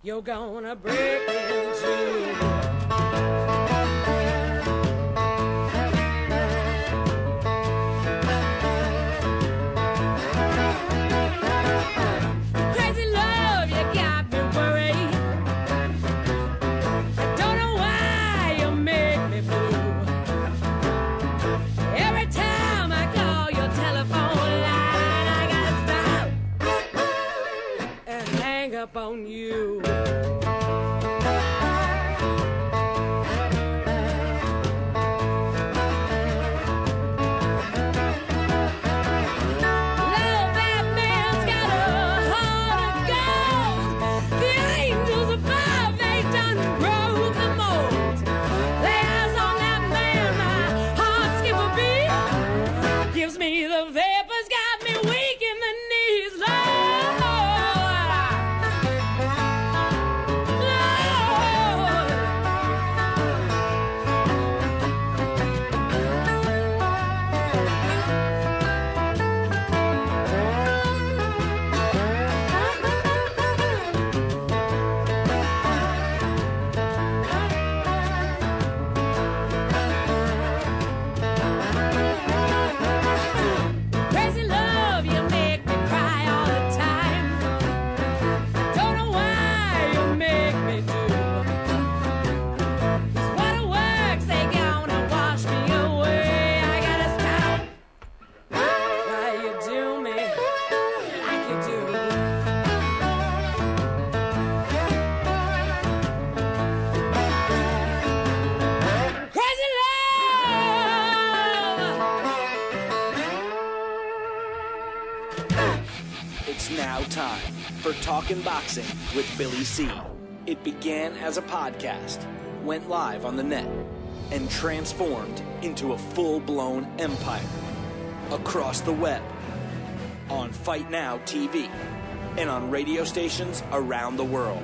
you're gonna break into. Up on you. Time for Talkin' Boxing with Billy C. It began as a podcast, went live on the net, and transformed into a full-blown empire. Across the web, on Fight Now TV, and on radio stations around the world.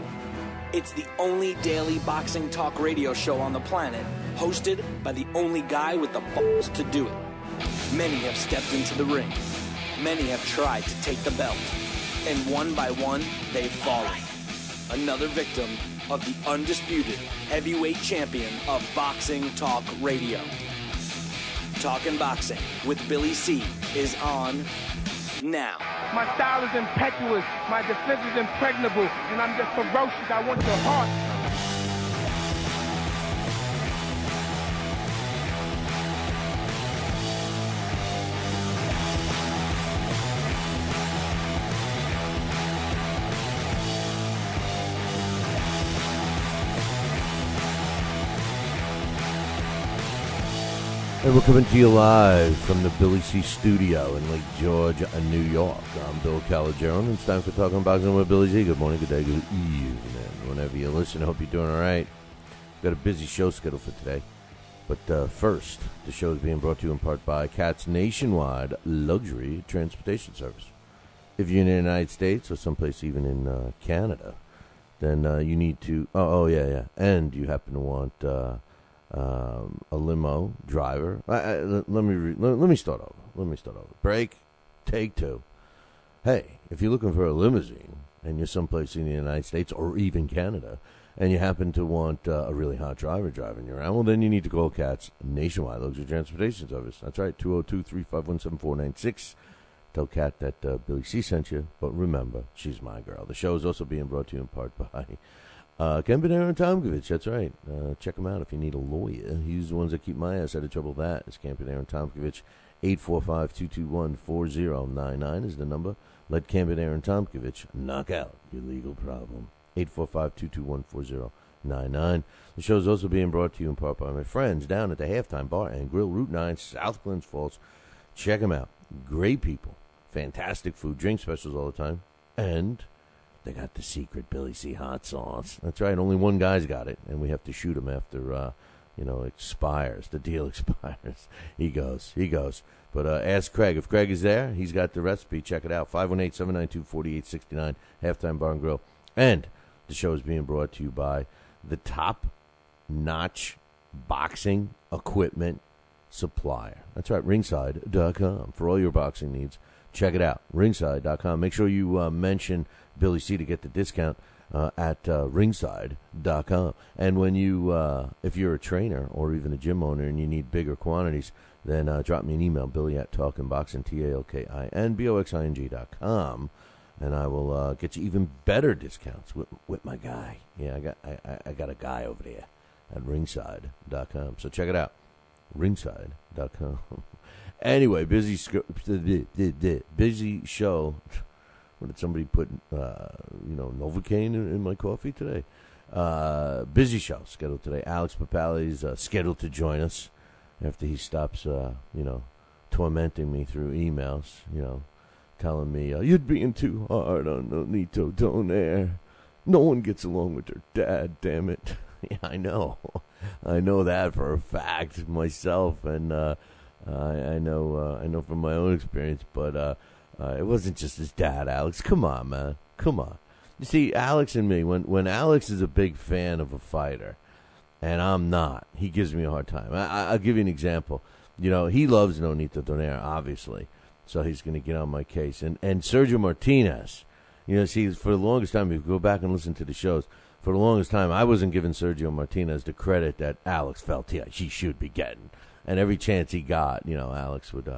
It's the only daily boxing talk radio show on the planet, hosted by the only guy with the balls to do it. Many have stepped into the ring. Many have tried to take the belt. And one by one, they've fallen. Another victim of the undisputed heavyweight champion of boxing talk radio. Talkin' Boxing with Billy C. is on now. My style is impetuous, my defense is impregnable, and I'm just ferocious. I want your heart. And we're coming to you live from the Billy C. Studio in Lake George, New York. I'm Bill Calogero, and it's time for Talking Boxing with Billy C. Good morning, good day, good evening. Whenever you listen, I hope you're doing all right. Got a busy show scheduled for today. But first, the show is being brought to you in part by Cat's Nationwide Luxury Transportation Service. If you're in the United States or someplace even in Canada, then you need to... And you happen to want... a limo driver. Let me start over. Break. Take two. Hey, if you're looking for a limousine and you're someplace in the United States or even Canada, and you happen to want a really hot driver driving you around, well, then you need to call Cat's Nationwide Luxury Transportation Service. That's right, 202-351-7496. Tell Cat that Billy C. sent you, but remember, she's my girl. The show is also being brought to you in part by... Ken Panera and Tomkovich, that's right. Check him out if you need a lawyer. He's the ones that keep my ass out of trouble. That is Ken Panera and Tomkovich. 845-221-4099 is the number. Let Ken Panera and Tomkovich knock out your legal problem. 845-221-4099. The show is also being brought to you in part by my friends down at the Halftime Bar and Grill, Route 9, South Glens Falls. Check them out. Great people. Fantastic food. Drink specials all the time. And... they got the secret Billy C. hot sauce. That's right. Only one guy's got it, and we have to shoot him after, expires. The deal expires. He goes. But ask Craig. If Craig is there, he's got the recipe. Check it out. 518-792-4869, Halftime Bar and Grill. And the show is being brought to you by the top-notch boxing equipment supplier. That's right, ringside.com. For all your boxing needs, check it out, ringside.com. Make sure you mention Billy C. to get the discount. at ringside.com. And when you, if you're a trainer or even a gym owner and you need bigger quantities, then drop me an email, Billy at talkinboxing, TALKINBOXING.com, and I will get you even better discounts with my guy. Yeah, I got a guy over there at ringside.com. So check it out, ringside.com. Anyway, busy show. What did somebody put, Novocaine in my coffee today? Busy show scheduled today. Alex Papali is scheduled to join us after he stops, tormenting me through emails, telling me, you're being too hard on Nonito Donaire. No one gets along with their dad, damn it. Yeah, I know. I know that for a fact myself, and I know from my own experience, but it wasn't just his dad, Alex. Come on, man. Come on. You see, Alex and me, when Alex is a big fan of a fighter, and I'm not, he gives me a hard time. I'll give you an example. He loves Nonito Donaire, obviously, so he's going to get on my case. And Sergio Martinez, see, for the longest time, if you go back and listen to the shows, for the longest time, I wasn't giving Sergio Martinez the credit that Alex felt he should be getting. And every chance he got, Alex would,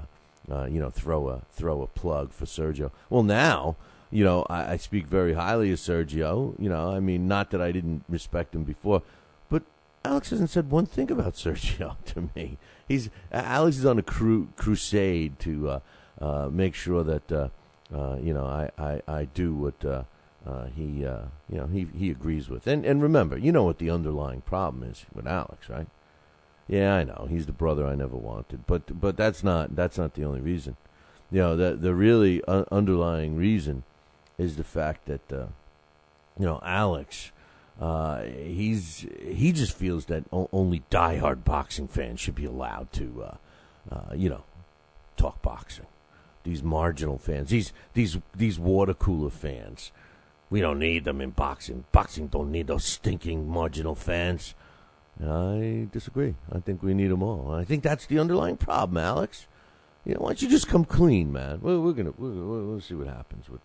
throw a plug for Sergio. Well, now, I speak very highly of Sergio. Not that I didn't respect him before, but Alex hasn't said one thing about Sergio to me. Alex is on a crusade to make sure that I do what he agrees with. And remember, what the underlying problem is with Alex, right? Yeah, I know. He's the brother I never wanted. But that's not the only reason. The really underlying reason is the fact that Alex he just feels that only diehard boxing fans should be allowed to talk boxing. These marginal fans, these water cooler fans. We don't need them in boxing. Boxing don't need those stinking marginal fans. And I disagree. I think we need them all. I think that's the underlying problem, Alex. Why don't you just come clean, man? We'll see what happens with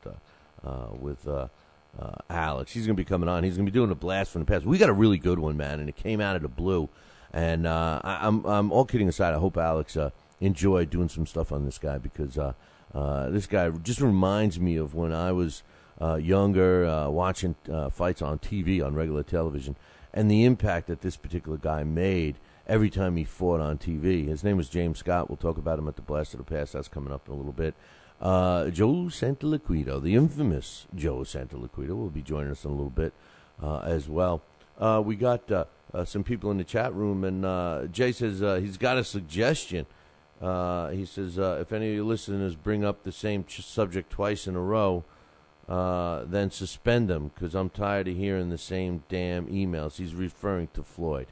Alex. He's gonna be coming on. He's gonna be doing a blast from the past. We got a really good one, man, and it came out of the blue. And I'm all kidding aside. I hope Alex enjoyed doing some stuff on this guy, because this guy just reminds me of when I was younger, watching fights on TV, on regular television. And the impact that this particular guy made every time he fought on TV. His name was James Scott. We'll talk about him at the Blast of the Past. That's coming up in a little bit. Joe Santaliquido, the infamous Joe Santaliquido, will be joining us in a little bit as well. We got some people in the chat room, and Jay says he's got a suggestion. He says, if any of your listeners bring up the same subject twice in a row, then suspend them, because I'm tired of hearing the same damn emails. He's referring to Floyd.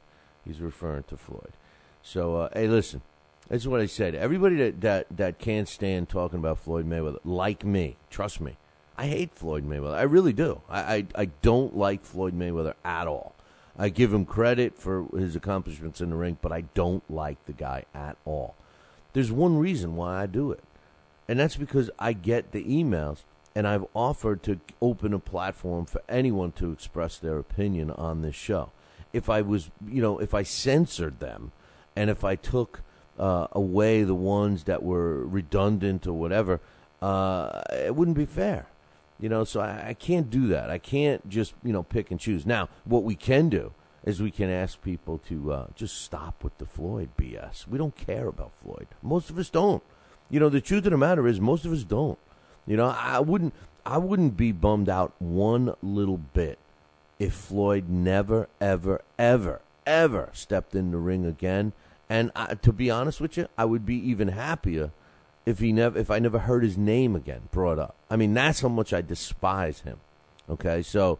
So, hey, listen, that's what I said. Everybody that can't stand talking about Floyd Mayweather, like me, trust me, I hate Floyd Mayweather. I really do. I don't like Floyd Mayweather at all. I give him credit for his accomplishments in the ring, but I don't like the guy at all. There's one reason why I do it, and that's because I get the emails. And I've offered to open a platform for anyone to express their opinion on this show. If I was, if I censored them, and if I took away the ones that were redundant or whatever, it wouldn't be fair. So I can't do that. I can't just, pick and choose. Now, what we can do is we can ask people to just stop with the Floyd BS. We don't care about Floyd. Most of us don't. The truth of the matter is most of us don't. I wouldn't be bummed out one little bit if Floyd never, ever, ever, ever stepped in the ring again. And to be honest with you, I would be even happier if I never heard his name again brought up. I mean, that's how much I despise him. Okay, so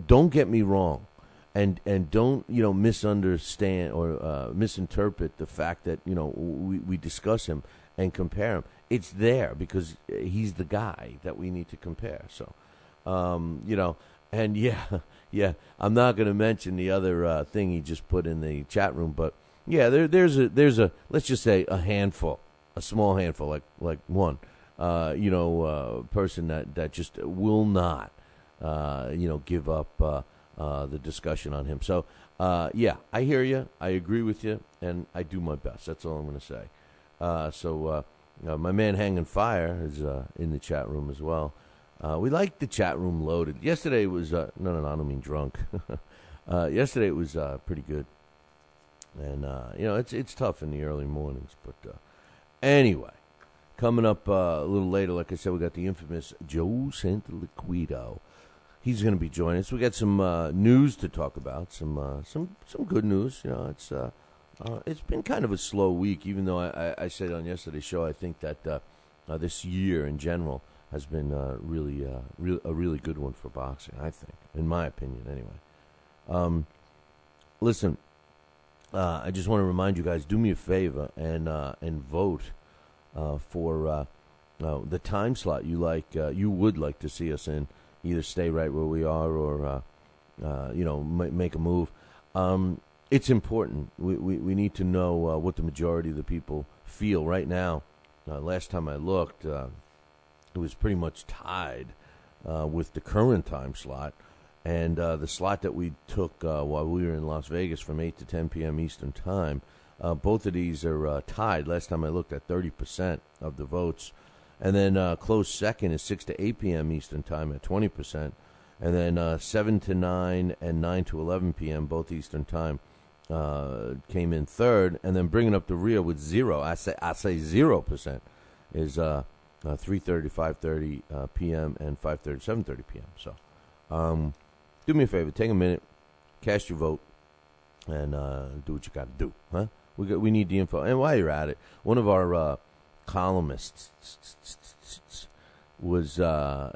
don't get me wrong, and don't misunderstand or misinterpret the fact that we discuss him and compare him. It's there because he's the guy that we need to compare. So, and yeah, I'm not going to mention the other thing he just put in the chat room, but yeah, there's a let's just say a handful, a small handful, like one, person that just will not give up the discussion on him. So, yeah, I hear you. I agree with you, and I do my best. That's all I'm going to say. My man Hanging Fire is in the chat room as well. We like the chat room loaded. Yesterday was no, I don't mean drunk. Yesterday it was pretty good, and it's tough in the early mornings. But anyway, coming up a little later, like I said, we got the infamous Joe Santaliquido. He's going to be joining us. We got some news to talk about. Some good news. It's been kind of a slow week, even though I said on yesterday's show I think that this year in general has been a really good one for boxing, I think, in my opinion anyway. Listen, I just want to remind you guys, do me a favor and vote for the time slot you would like to see us in. Either stay right where we are or make a move. It's important. We need to know what the majority of the people feel right now. Last time I looked, it was pretty much tied with the current time slot. And the slot that we took while we were in Las Vegas from 8 to 10 p.m. Eastern Time, both of these are tied. Last time I looked at 30% of the votes. And then close second is 6 to 8 p.m. Eastern Time at 20%. And then 7 to 9 and 9 to 11 p.m., both Eastern Time, came in third. And then bringing up the rear with 0, I say 0%, is 3:30, 5:30 p.m. and 5:30, 7:30 p.m. So do me a favor, take a minute, cast your vote, and do what you got to do. Huh? We need the info. And while you're at it, one of our columnists was, and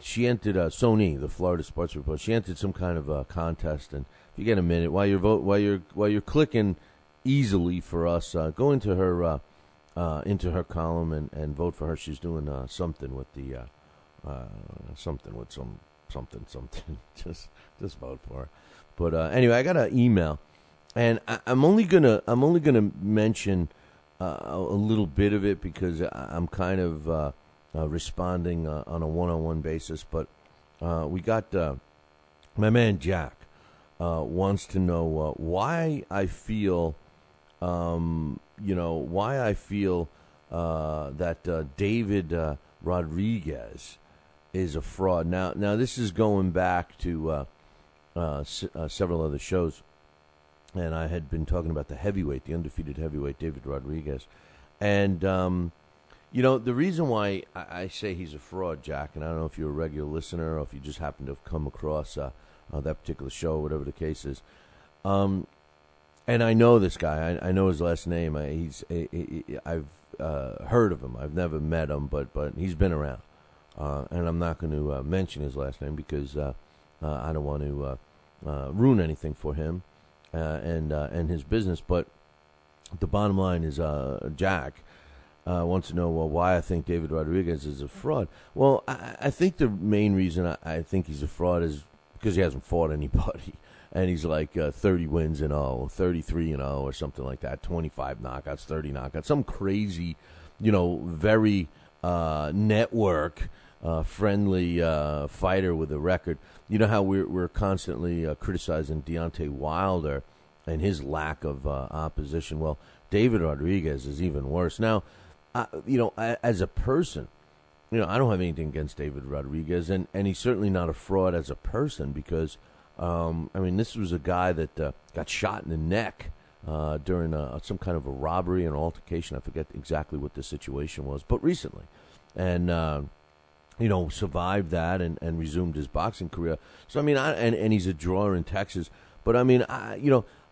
she entered Sony, the Florida Sports Report. She entered some kind of contest, and if you get a minute while you're clicking easily for us, go into her column and vote for her. She's doing something with the something. Just vote for her. But anyway, I got an email. And I'm only gonna mention a little bit of it because I'm kind of responding on a one-on-one basis. But we got my man Jack wants to know why I feel, that David Rodriguez is a fraud. Now this is going back to several other shows. And I had been talking about the undefeated heavyweight, David Rodriguez. And, the reason why I say he's a fraud, Jack, and I don't know if you're a regular listener or if you just happen to have come across that particular show, whatever the case is. And I know this guy. I know his last name. I've heard of him. I've never met him, but he's been around. And I'm not going to mention his last name because I don't want to ruin anything for him. And his business, but the bottom line is Jack wants to know why I think David Rodriguez is a fraud. Well, I think the main reason I think he's a fraud is because he hasn't fought anybody, and he's like 30 wins and 33 and or something like that, 25 knockouts, 30 knockouts, some crazy, very network friendly fighter with a record. You know how we're constantly criticizing Deontay Wilder and his lack of opposition. Well, David Rodriguez is even worse. Now, as a person, I don't have anything against David Rodriguez, and he's certainly not a fraud as a person because, this was a guy that got shot in the neck during some kind of a robbery and altercation. I forget exactly what the situation was, but recently. And survived that and resumed his boxing career. So, and he's a drawer in Texas. But,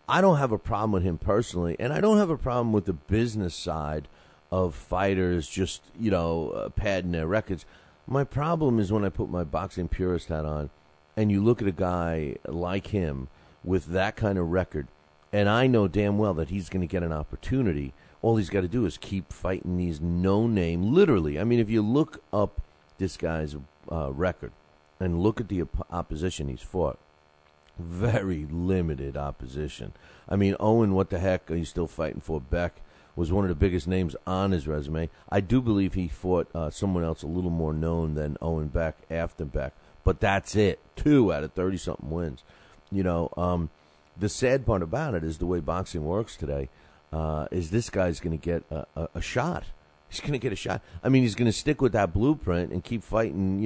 I don't have a problem with him personally, and I don't have a problem with the business side of fighters just, padding their records. My problem is when I put my boxing purist hat on and you look at a guy like him with that kind of record, and I know damn well that he's going to get an opportunity. All he's got to do is keep fighting these no-name, literally. If you look up this guy's record and look at the opposition he's fought, very limited opposition. Owen, what the heck are you still fighting for? Beck, was one of the biggest names on his resume. I do believe he fought someone else a little more known than Owen Beck after Beck, but that's it. 2 out of 30-something wins. The sad part about it is the way boxing works today is this guy's going to get a shot. He's going to get a shot. I mean, he's going to stick with that blueprint and keep fighting,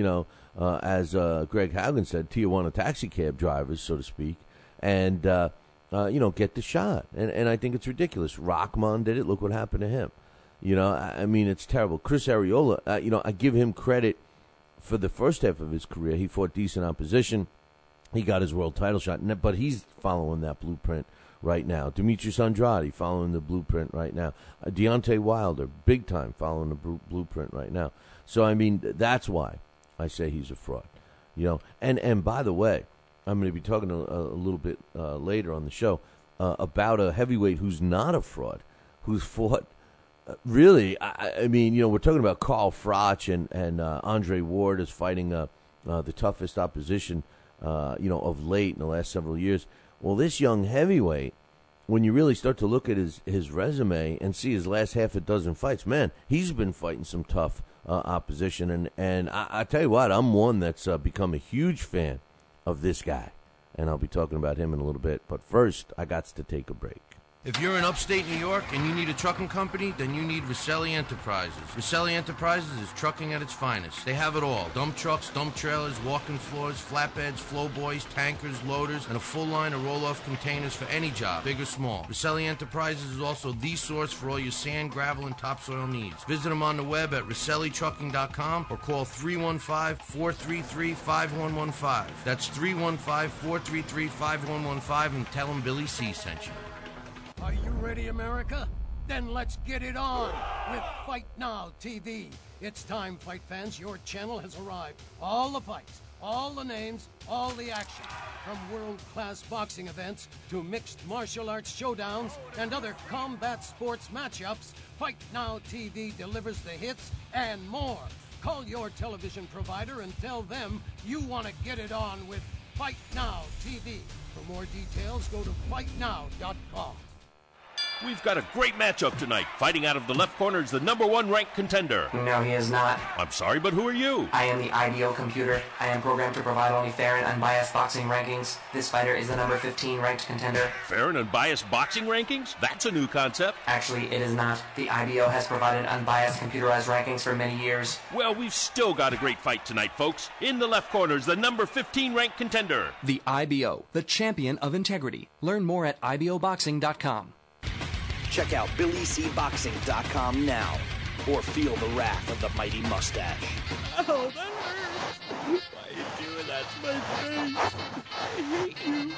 as Greg Haugen said, Tijuana taxi cab drivers, so to speak, and, get the shot. And I think it's ridiculous. Rahman did it. Look what happened to him. I mean, it's terrible. Chris Arreola, I give him credit for the first half of his career. He fought decent opposition. He got his world title shot, but he's following that blueprint right now. Demetrius Andrade following the blueprint right now. Deontay Wilder, big time, following the blueprint right now. So, I mean, that's why I say he's a fraud. And by the way, I'm going to be talking a little bit later on the show about a heavyweight who's not a fraud, who's fought really. I mean, we're talking about Carl Froch and Andre Ward is fighting the toughest opposition, of late in the last several years. Well, this young heavyweight, when you really start to look at his resume and see his last half a dozen fights, man, he's been fighting some tough opposition. And I tell you what, I'm one that's become a huge fan of this guy. And I'll be talking about him in a little bit. But first, I got to take a break. If you're in upstate New York and you need a trucking company, then you need Roselli Enterprises. Roselli Enterprises is trucking at its finest. They have it all. Dump trucks, dump trailers, walk-in floors, flatbeds, flowboys, tankers, loaders, and a full line of roll-off containers for any job, big or small. Roselli Enterprises is also the source for all your sand, gravel, and topsoil needs. Visit them on the web at RoselliTrucking.com or call 315-433-5115. That's 315-433-5115 and tell them Billy C sent you. Are you ready, America? Then let's get it on with Fight Now TV. It's time, fight fans. Your channel has arrived. All the fights, all the names, all the action. From world-class boxing events to mixed martial arts showdowns and other combat sports matchups, Fight Now TV delivers the hits and more. Call your television provider and tell them you want to get it on with Fight Now TV. For more details, go to fightnow.com. We've got a great matchup tonight. Fighting out of the left corner is the #1 ranked contender. No, he is not. I'm sorry, but who are you? I am the ideal computer. I am programmed to provide only fair and unbiased boxing rankings. This fighter is the #15 ranked contender. Fair and unbiased boxing rankings? That's a new concept. Actually, it is not. The IBO has provided unbiased computerized rankings for many years. Well, we've still got a great fight tonight, folks. In the left corner is the #15 ranked contender. The IBO, the champion of integrity. Learn more at iboboxing.com. Check out BillyCBoxing.com now, or feel the wrath of the mighty mustache. Oh, that hurts. Why are you doing that to my face? I hate you.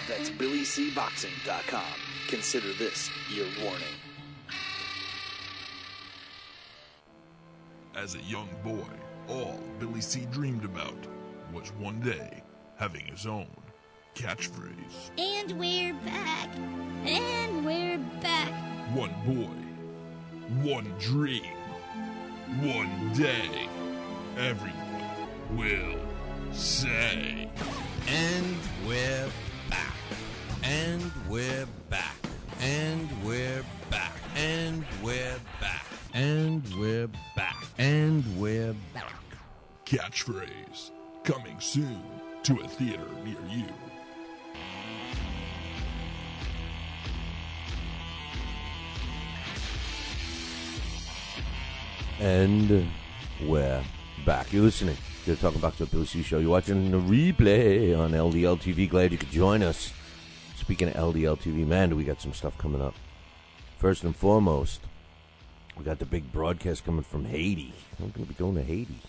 That's BillyCBoxing.com. Consider this your warning. As a young boy, all Billy C dreamed about was one day having his own catchphrase. And we're back. And we're back. One boy, one dream, one day, everyone will say. And we're back. And we're back. And we're back. And we're back. And we're back. And we're back. Catchphrase coming soon to a theater near you. And we're back. You're listening to the Talking Boxing with Billy C show. You're watching the replay on LDL TV. Glad you could join us. Speaking of LDL TV, man, do we got some stuff coming up. First and foremost, we got the big broadcast coming from Haiti. I'm going to be going to Haiti.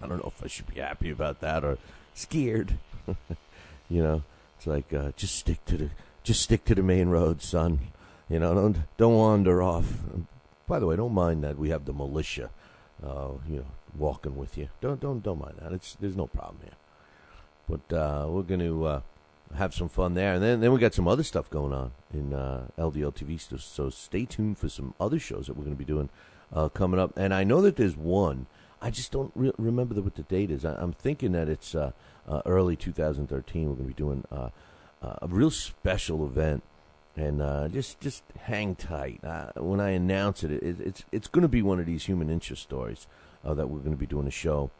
I don't know if I should be happy about that or scared. It's like just stick to the main road, son. Don't wander off. By the way, don't mind that we have the militia, walking with you. Don't mind that. There's no problem here. But we're going to have some fun there, and then we got some other stuff going on in LDL TV. So stay tuned for some other shows that we're going to be doing coming up. And I know that there's one. I just don't remember what the date is. I'm thinking that it's early 2013. We're going to be doing a real special event And just hang tight. When I announce it's going to be one of these human interest stories that we're going to be doing a show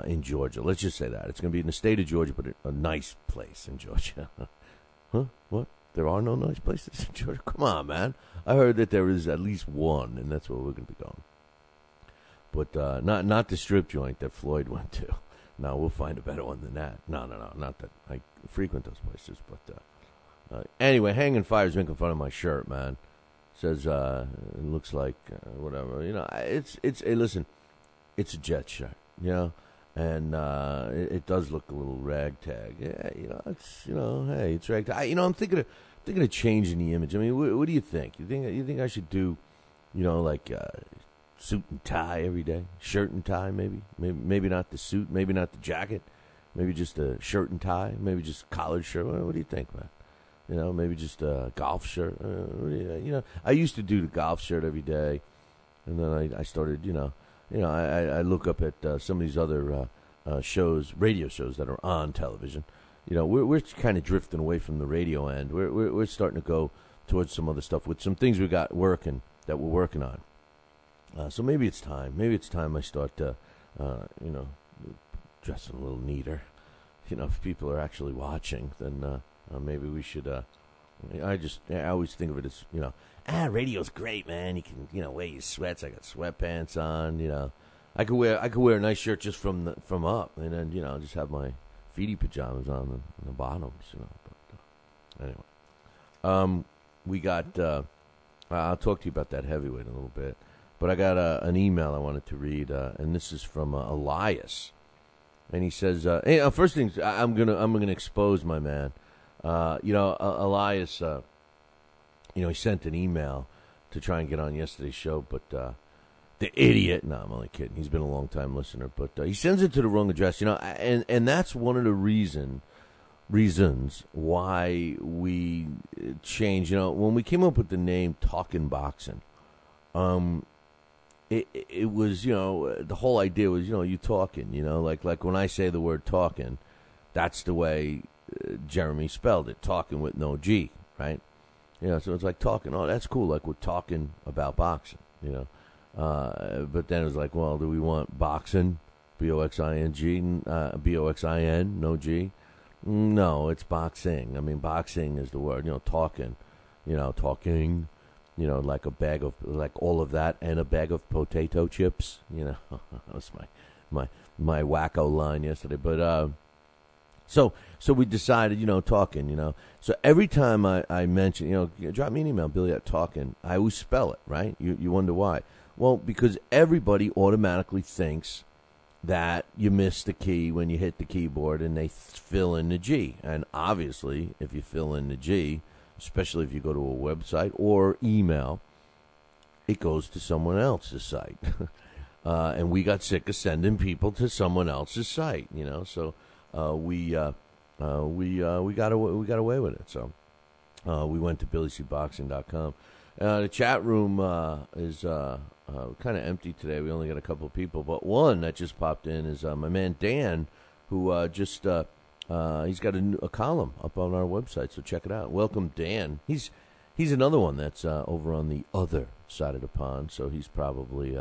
in Georgia. Let's just say that. It's going to be in the state of Georgia, but a nice place in Georgia. Huh? What? There are no nice places in Georgia? Come on, man. I heard that there is at least one, and that's where we're going to be going. But not the strip joint that Floyd went to. No, we'll find a better one than that. No. Not that I frequent those places, but... anyway, Hanging Fire is making fun of my shirt, man. Says it looks like whatever. Hey, listen, it's a Jet shirt, and it does look a little ragtag. Yeah, hey, it's ragtag. I'm thinking of changing the image. I mean, what do you think? You think I should do, like suit and tie every day, shirt and tie, maybe not the suit, maybe not the jacket, maybe just a shirt and tie, maybe just collared shirt. What do you think, man? Maybe just a golf shirt. I used to do the golf shirt every day, and then I started, I look up at some of these other radio shows that are on television. We're kind of drifting away from the radio end. We're starting to go towards some other stuff with some things we got working that we're working on. So maybe it's time. Maybe it's time I start, dressing a little neater. If people are actually watching, then. Maybe we should. I always think of it as radio's great, man. You can wear your sweats. I got sweatpants on. I could wear a nice shirt just from up, and then just have my feety pajamas on the bottoms. But anyway, we got. I'll talk to you about that heavyweight in a little bit, but I got an email I wanted to read, and this is from Elias, and he says, "Hey, first things I'm gonna expose my man." Elias, he sent an email to try and get on yesterday's show, but the idiot, no, I'm only kidding. He's been a long-time listener, but he sends it to the wrong address, and that's one of the reasons why we changed. When we came up with the name Talkin' Boxing, it was, the whole idea was, you talking, like when I say the word talking, that's the way Jeremy spelled it, talking with no G, right? So it's like talking. Oh, that's cool. Like we're talking about boxing, But then it was like, well, do we want boxing, B-O-X-I-N-G, B-O-X-I-N, no G? No, it's boxing. I mean, boxing is the word. Talking, talking. Like a bag of, like all of that and a bag of potato chips. That was my wacko line yesterday. But So we decided, talking, So every time I mention, drop me an email, Billy at Talking, I always spell it, right? You wonder why. Well, because everybody automatically thinks that you miss the key when you hit the keyboard and they fill in the G. And obviously, if you fill in the G, especially if you go to a website or email, it goes to someone else's site. And we got sick of sending people to someone else's site, so... We got away with it. So we went to BillyCBoxing.com. The chat room is kind of empty today. We only got a couple of people, but one that just popped in is my man Dan, who he's got a column up on our website. So check it out. Welcome, Dan. He's another one that's over on the other side of the pond. So he's probably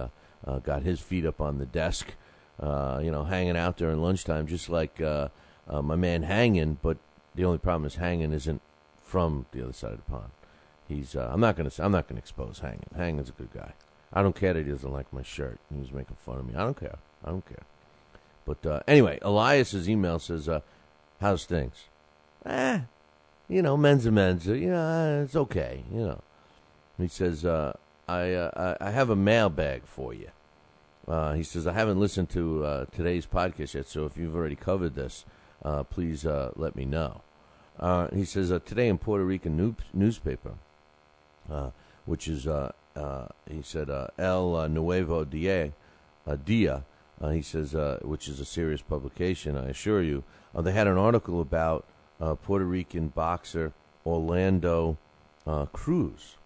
got his feet up on the desk. Hanging out during lunchtime, just like my man Hanging. But the only problem is Hanging isn't from the other side of the pond. He's I'm not gonna expose Hanging. Hanging's a good guy. I don't care that he doesn't like my shirt. He was making fun of me. I don't care. But anyway, Elias's email says, "How's things?" Men's and men's. It's okay. He says, "I have a mailbag for you." He says, I haven't listened to today's podcast yet, so if you've already covered this, please let me know. He says, today in Puerto Rican newspaper, which is, he said, El Nuevo Dia, he says, which is a serious publication, I assure you. They had an article about Puerto Rican boxer Orlando Cruz.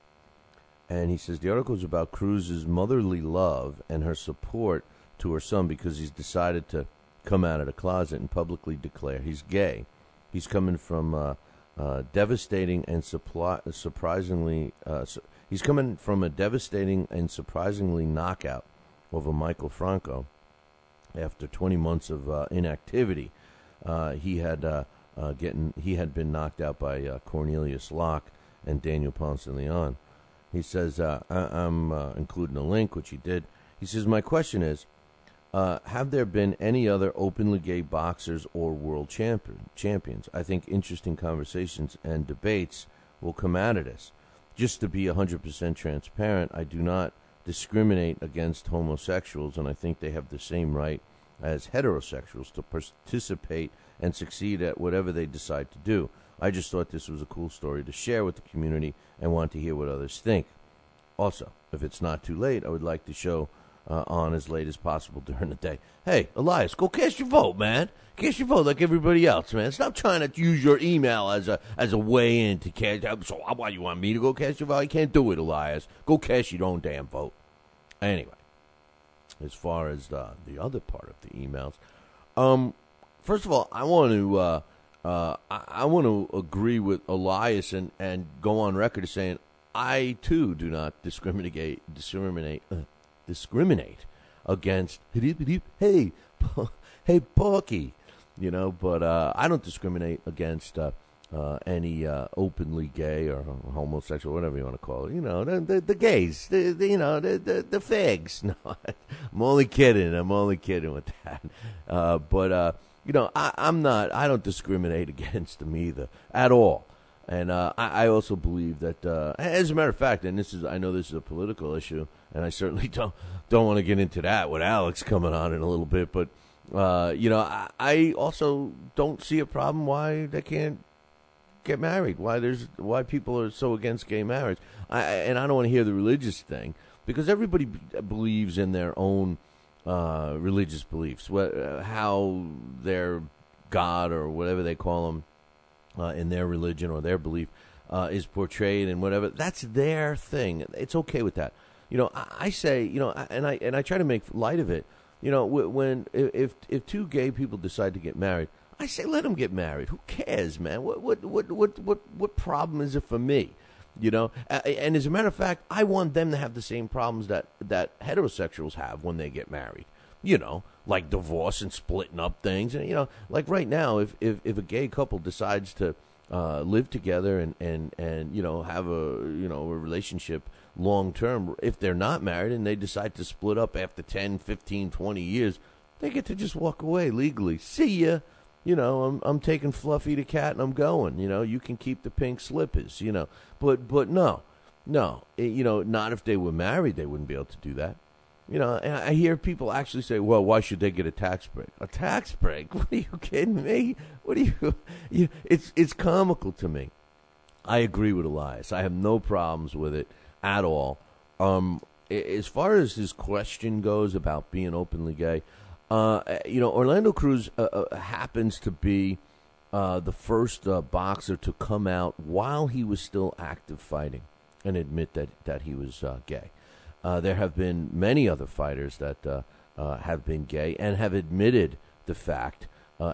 And he says the article is about Cruz's motherly love and her support to her son because he's decided to come out of the closet and publicly declare he's gay. He's coming from devastating and surprisingly. He's coming from a devastating and surprisingly knockout over Michael Franco. After 20 months of inactivity, he had been knocked out by Cornelius Locke and Daniel Ponce de Leon. He says, I'm including a link, which he did. He says, my question is, have there been any other openly gay boxers or world champions? I think interesting conversations and debates will come out of this. Just to be 100% transparent, I do not discriminate against homosexuals, and I think they have the same right as heterosexuals to participate and succeed at whatever they decide to do. I just thought this was a cool story to share with the community and want to hear what others think. Also, if it's not too late, I would like to show on as late as possible during the day. Hey, Elias, go cast your vote, man. Cast your vote like everybody else, man. Stop trying to use your email as a way in to cast. So why you want me to go cast your vote? I can't do it, Elias. Go cast your own damn vote. Anyway, as far as the other part of the emails, first of all, I want to agree with Elias and go on record as saying I too do not discriminate against hey Porky, but I don't discriminate against any openly gay or homosexual, whatever you want to call it. The gays, the fags. No, I'm only kidding. With that. I don't discriminate against them either at all. And I also believe that, as a matter of fact, and I know this is a political issue, and I certainly don't want to get into that with Alex coming on in a little bit, but I also don't see a problem why they can't get married. Why people are so against gay marriage, and I don't want to hear the religious thing, because everybody believes in their own religious beliefs, how their God or whatever they call them. In their religion or their belief is portrayed and whatever. That's their thing. It's okay with that. I say, and I try to make light of it. If two gay people decide to get married, I say let them get married. Who cares, man? What problem is it for me? And as a matter of fact, I want them to have the same problems that heterosexuals have when they get married. Like divorce and splitting up things. And, like right now, if a gay couple decides to live together and have a relationship long term, if they're not married and they decide to split up after 10, 15, 20 years, they get to just walk away legally. See ya. I'm taking Fluffy the cat and I'm going. You can keep the pink slippers, But no. Not if they were married, they wouldn't be able to do that. And I hear people actually say, well, why should they get a tax break? A tax break? What are you kidding me? It's comical to me. I agree with Elias. I have no problems with it at all. As far as his question goes about being openly gay, Orlando Cruz happens to be the first boxer to come out while he was still active fighting and admit that he was gay. There have been many other fighters that have been gay and have admitted the fact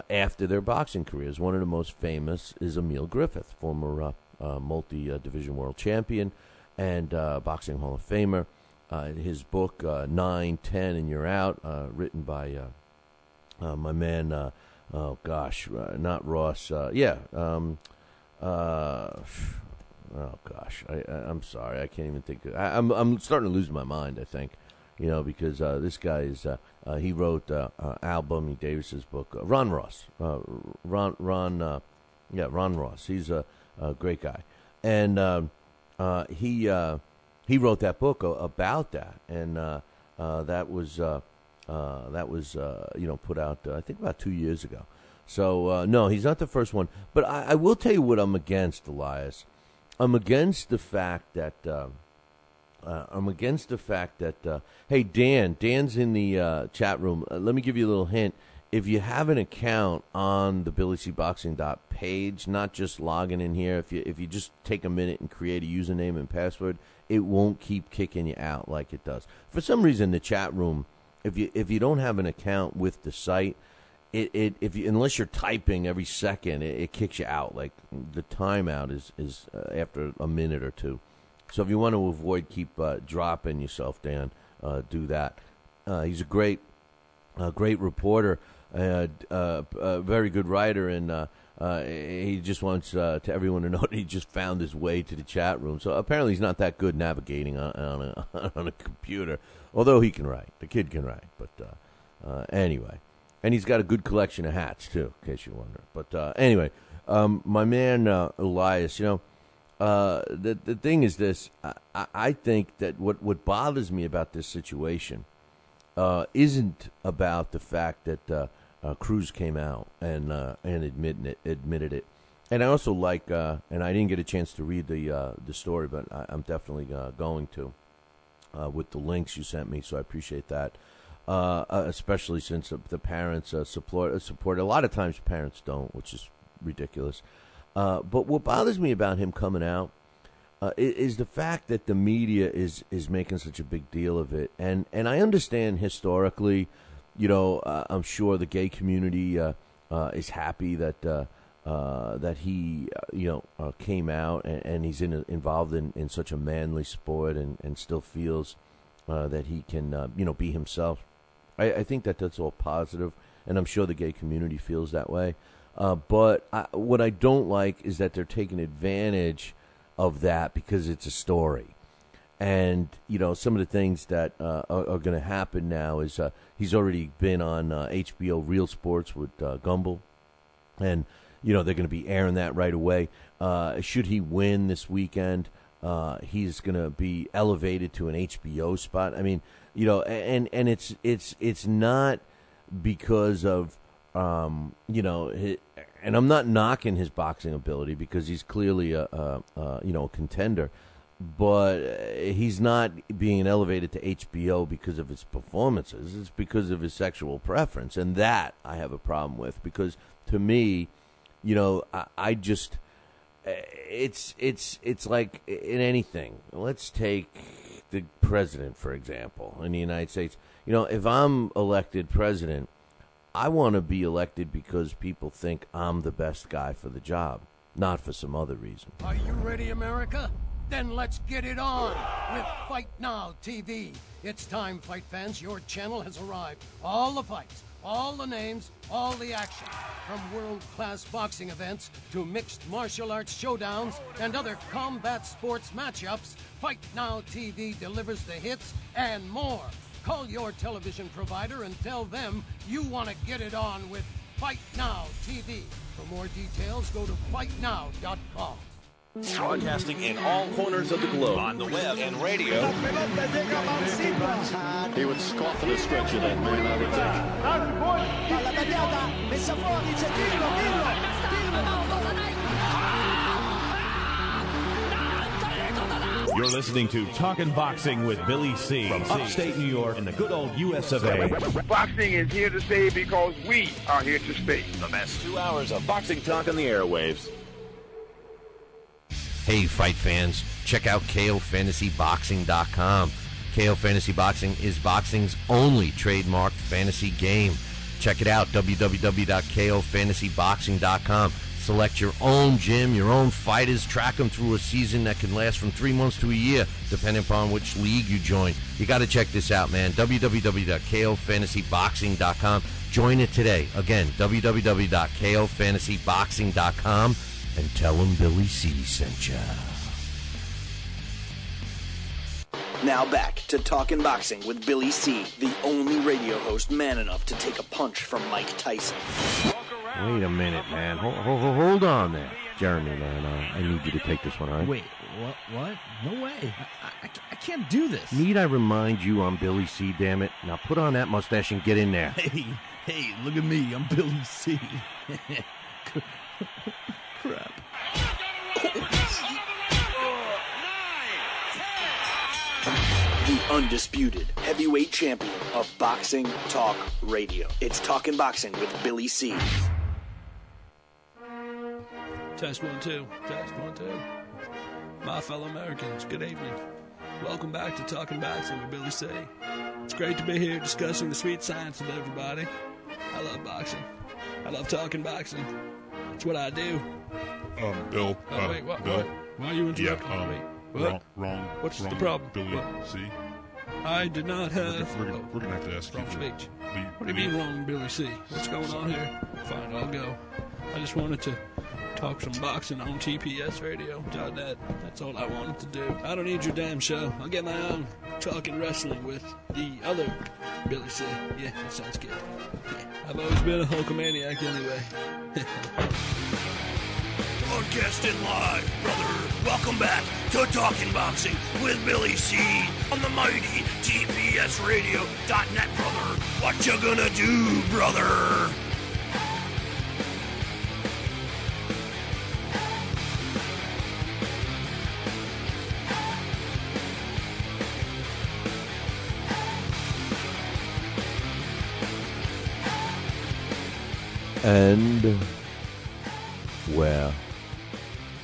after their boxing careers. One of the most famous is Emil Griffith, former multi-division world champion and Boxing Hall of Famer. His book, 9, 10, and You're Out, written by my man, not Ross. Oh gosh, I'm sorry, I can't even think. I'm starting to lose my mind. I think, because this guy is he wrote Al Bummy Davis's book. Ron Ross, Ron Ross. He's a great guy, and he wrote that book about that, and that was put out I think about 2 years ago. So no, he's not the first one, but I will tell you what I'm against, Elias. I'm against the fact that hey, Dan's in the chat room. Let me give you a little hint. If you have an account on the BillyCBoxing page, not just logging in here, if you just take a minute and create a username and password, it won't keep kicking you out like it does. For some reason, the chat room, if you don't have an account with the site, unless you're typing every second, it kicks you out. Like the timeout is after a minute or two. So if you want to avoid keep dropping yourself, Dan, do that. He's a great reporter, a very good writer, and he just wants to everyone to know that he just found his way to the chat room. So apparently he's not that good navigating on a computer, although he can write. The kid can write, but anyway. And he's got a good collection of hats, too, in case you wonder. But anyway, my man Elias, the thing is this. I think that what bothers me about this situation isn't about the fact that Cruz came out and admitted it. And I also like, and I didn't get a chance to read the story, but I'm definitely going to with the links you sent me, so I appreciate that. Especially since the parents support. A lot of times parents don't, which is ridiculous. But what bothers me about him coming out is the fact that the media is making such a big deal of it. And I understand historically, I'm sure the gay community is happy that he came out and he's involved in such a manly sport and still feels that he can be himself. I think that's all positive, and I'm sure the gay community feels that way. But what I don't like is that they're taking advantage of that because it's a story. And, some of the things that are going to happen now is he's already been on HBO Real Sports with Gumbel. And, they're going to be airing that right away. Should he win this weekend, he's going to be elevated to an HBO spot. I mean, and it's not because of, and I'm not knocking his boxing ability because he's clearly a contender, but he's not being elevated to HBO because of his performances. It's because of his sexual preference, and that I have a problem with because to me, I just. It's like in anything. Let's take the president, for example, in the United States. If I'm elected president, I want to be elected because people think I'm the best guy for the job, not for some other reason. Are you ready, America? Then let's get it on with Fight Now TV. It's time, fight fans. Your channel has arrived. All the fights, all the names, all the action. From world-class boxing events to mixed martial arts showdowns and other combat sports matchups, Fight Now TV delivers the hits and more. Call your television provider and tell them you want to get it on with Fight Now TV. For more details, go to fightnow.com. Broadcasting in all corners of the globe, on the web and radio. He would scoff at a stretcher, that man, I would think. You're listening to Talkin' Boxing with Billy C. From upstate New York in the good old U.S. of A. Boxing is here to stay because we are here to stay. The best 2 hours of boxing talk on the airwaves. Hey, fight fans, check out KOFantasyBoxing.com. KO Fantasy Boxing is boxing's only trademarked fantasy game. Check it out, www.KOFantasyBoxing.com. Select your own gym, your own fighters, track them through a season that can last from 3 months to a year, depending upon which league you join. You got to check this out, man, www.KOFantasyBoxing.com. Join it today. Again, www.KOFantasyBoxing.com. And tell him Billy C sent ya. Now back to Talkin' Boxing with Billy C, the only radio host man enough to take a punch from Mike Tyson. Wait a minute, man. Hold on there. Jeremy, man, I need you to take this one, all right? Wait, what? No way. I can't do this. Need I remind you I'm Billy C, damn it? Now put on that mustache and get in there. Hey, look at me. I'm Billy C. Crap. The undisputed heavyweight champion of Boxing Talk Radio. It's Talkin' Boxing with Billy C. Test 1 2. Test 1 2. My fellow Americans, good evening. Welcome back to Talkin' Boxing with Billy C. It's great to be here discussing the sweet science with everybody. I love boxing. I love talking boxing. That's what I do. Bill. Wait, what? Bill. What? Why are you interrupting? Yeah, Wait, what? Wrong. What's wrong, the problem? Billy, What? C. I did not have... We're gonna have to ask you wrong to speech. leave. What do you mean wrong, Billy C? What's going on here? Fine, I'll go. I just wanted to talk some boxing on tpsradio.net. That's all I wanted to do. I don't need your damn show. I'll get my own talking wrestling with the other Billy C. Yeah, that sounds good. Yeah, I've always been a Hulkamaniac anyway. Broadcasting live, brother. Welcome back to Talking Boxing with Billy C. on the mighty tpsradio.net, brother. What you gonna do, brother? And we're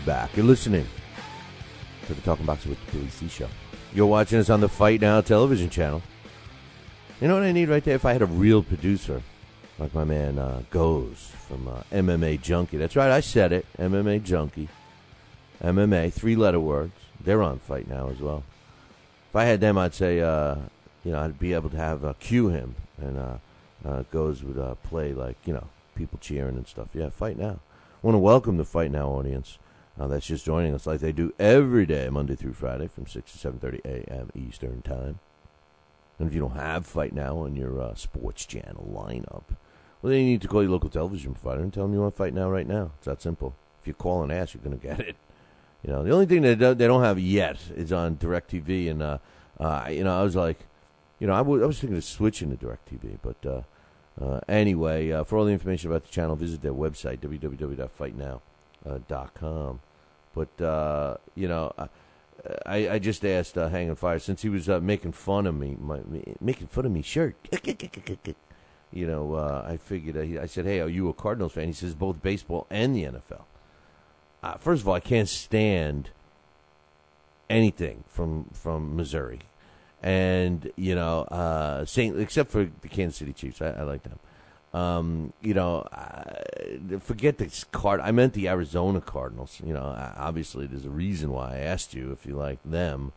back. You're listening to the Talking Boxing with the Billy C Show. You're watching us on the Fight Now television channel. You know what I need right there? If I had a real producer, like my man Goes from MMA Junkie. That's right, I said it. MMA Junkie. MMA, 3-letter words. They're on Fight Now as well. If I had them, I'd say, I'd be able to have cue him. And Goes would play like, people cheering and stuff. Yeah, Fight Now. I want to welcome the Fight Now audience that's just joining us like they do every day, Monday through Friday, from 6 to 7:30 a.m. Eastern Time. And if you don't have Fight Now on your sports channel lineup, well, then you need to call your local television provider and tell them you want Fight Now right now. It's that simple. If you call and ask, you're going to get it. The only thing they don't have yet is on DirecTV. And, I was like, I was thinking of switching to DirecTV, but... Anyway, for all the information about the channel, visit their website, www.fightnow.com. But, I just asked Hanging Fire, since he was making fun of me, making fun of me shirt. I figured, I said, hey, are you a Cardinals fan? He says both baseball and the NFL. First of all, I can't stand anything from Missouri. And, except for the Kansas City Chiefs. I like them. Forget the I meant the Arizona Cardinals. Obviously there's a reason why I asked you if you like them,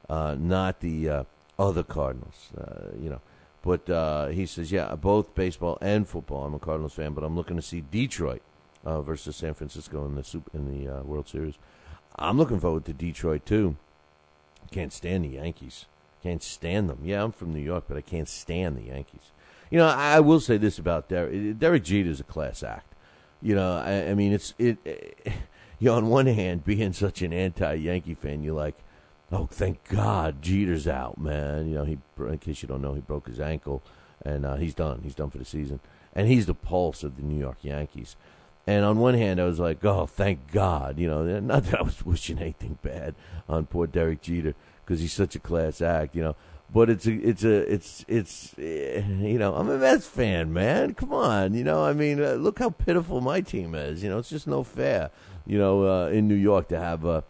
not the other Cardinals, But he says, yeah, both baseball and football. I'm a Cardinals fan, but I'm looking to see Detroit versus San Francisco in the World Series. I'm looking forward to Detroit, too. Can't stand the Yankees. Can't stand them. Yeah, I'm from New York, but I can't stand the Yankees. I will say this about Derek. Derek Jeter is a class act. I mean, on one hand, being such an anti-Yankee fan, you're like, oh, thank God Jeter's out, man. In case you don't know, he broke his ankle, and he's done. He's done for the season. And he's the pulse of the New York Yankees. And on one hand, I was like, oh, thank God. Not that I was wishing anything bad on poor Derek Jeter, because he's such a class act, But it's I'm a Mets fan, man. Come on, look how pitiful my team is. It's just no fair, in New York to have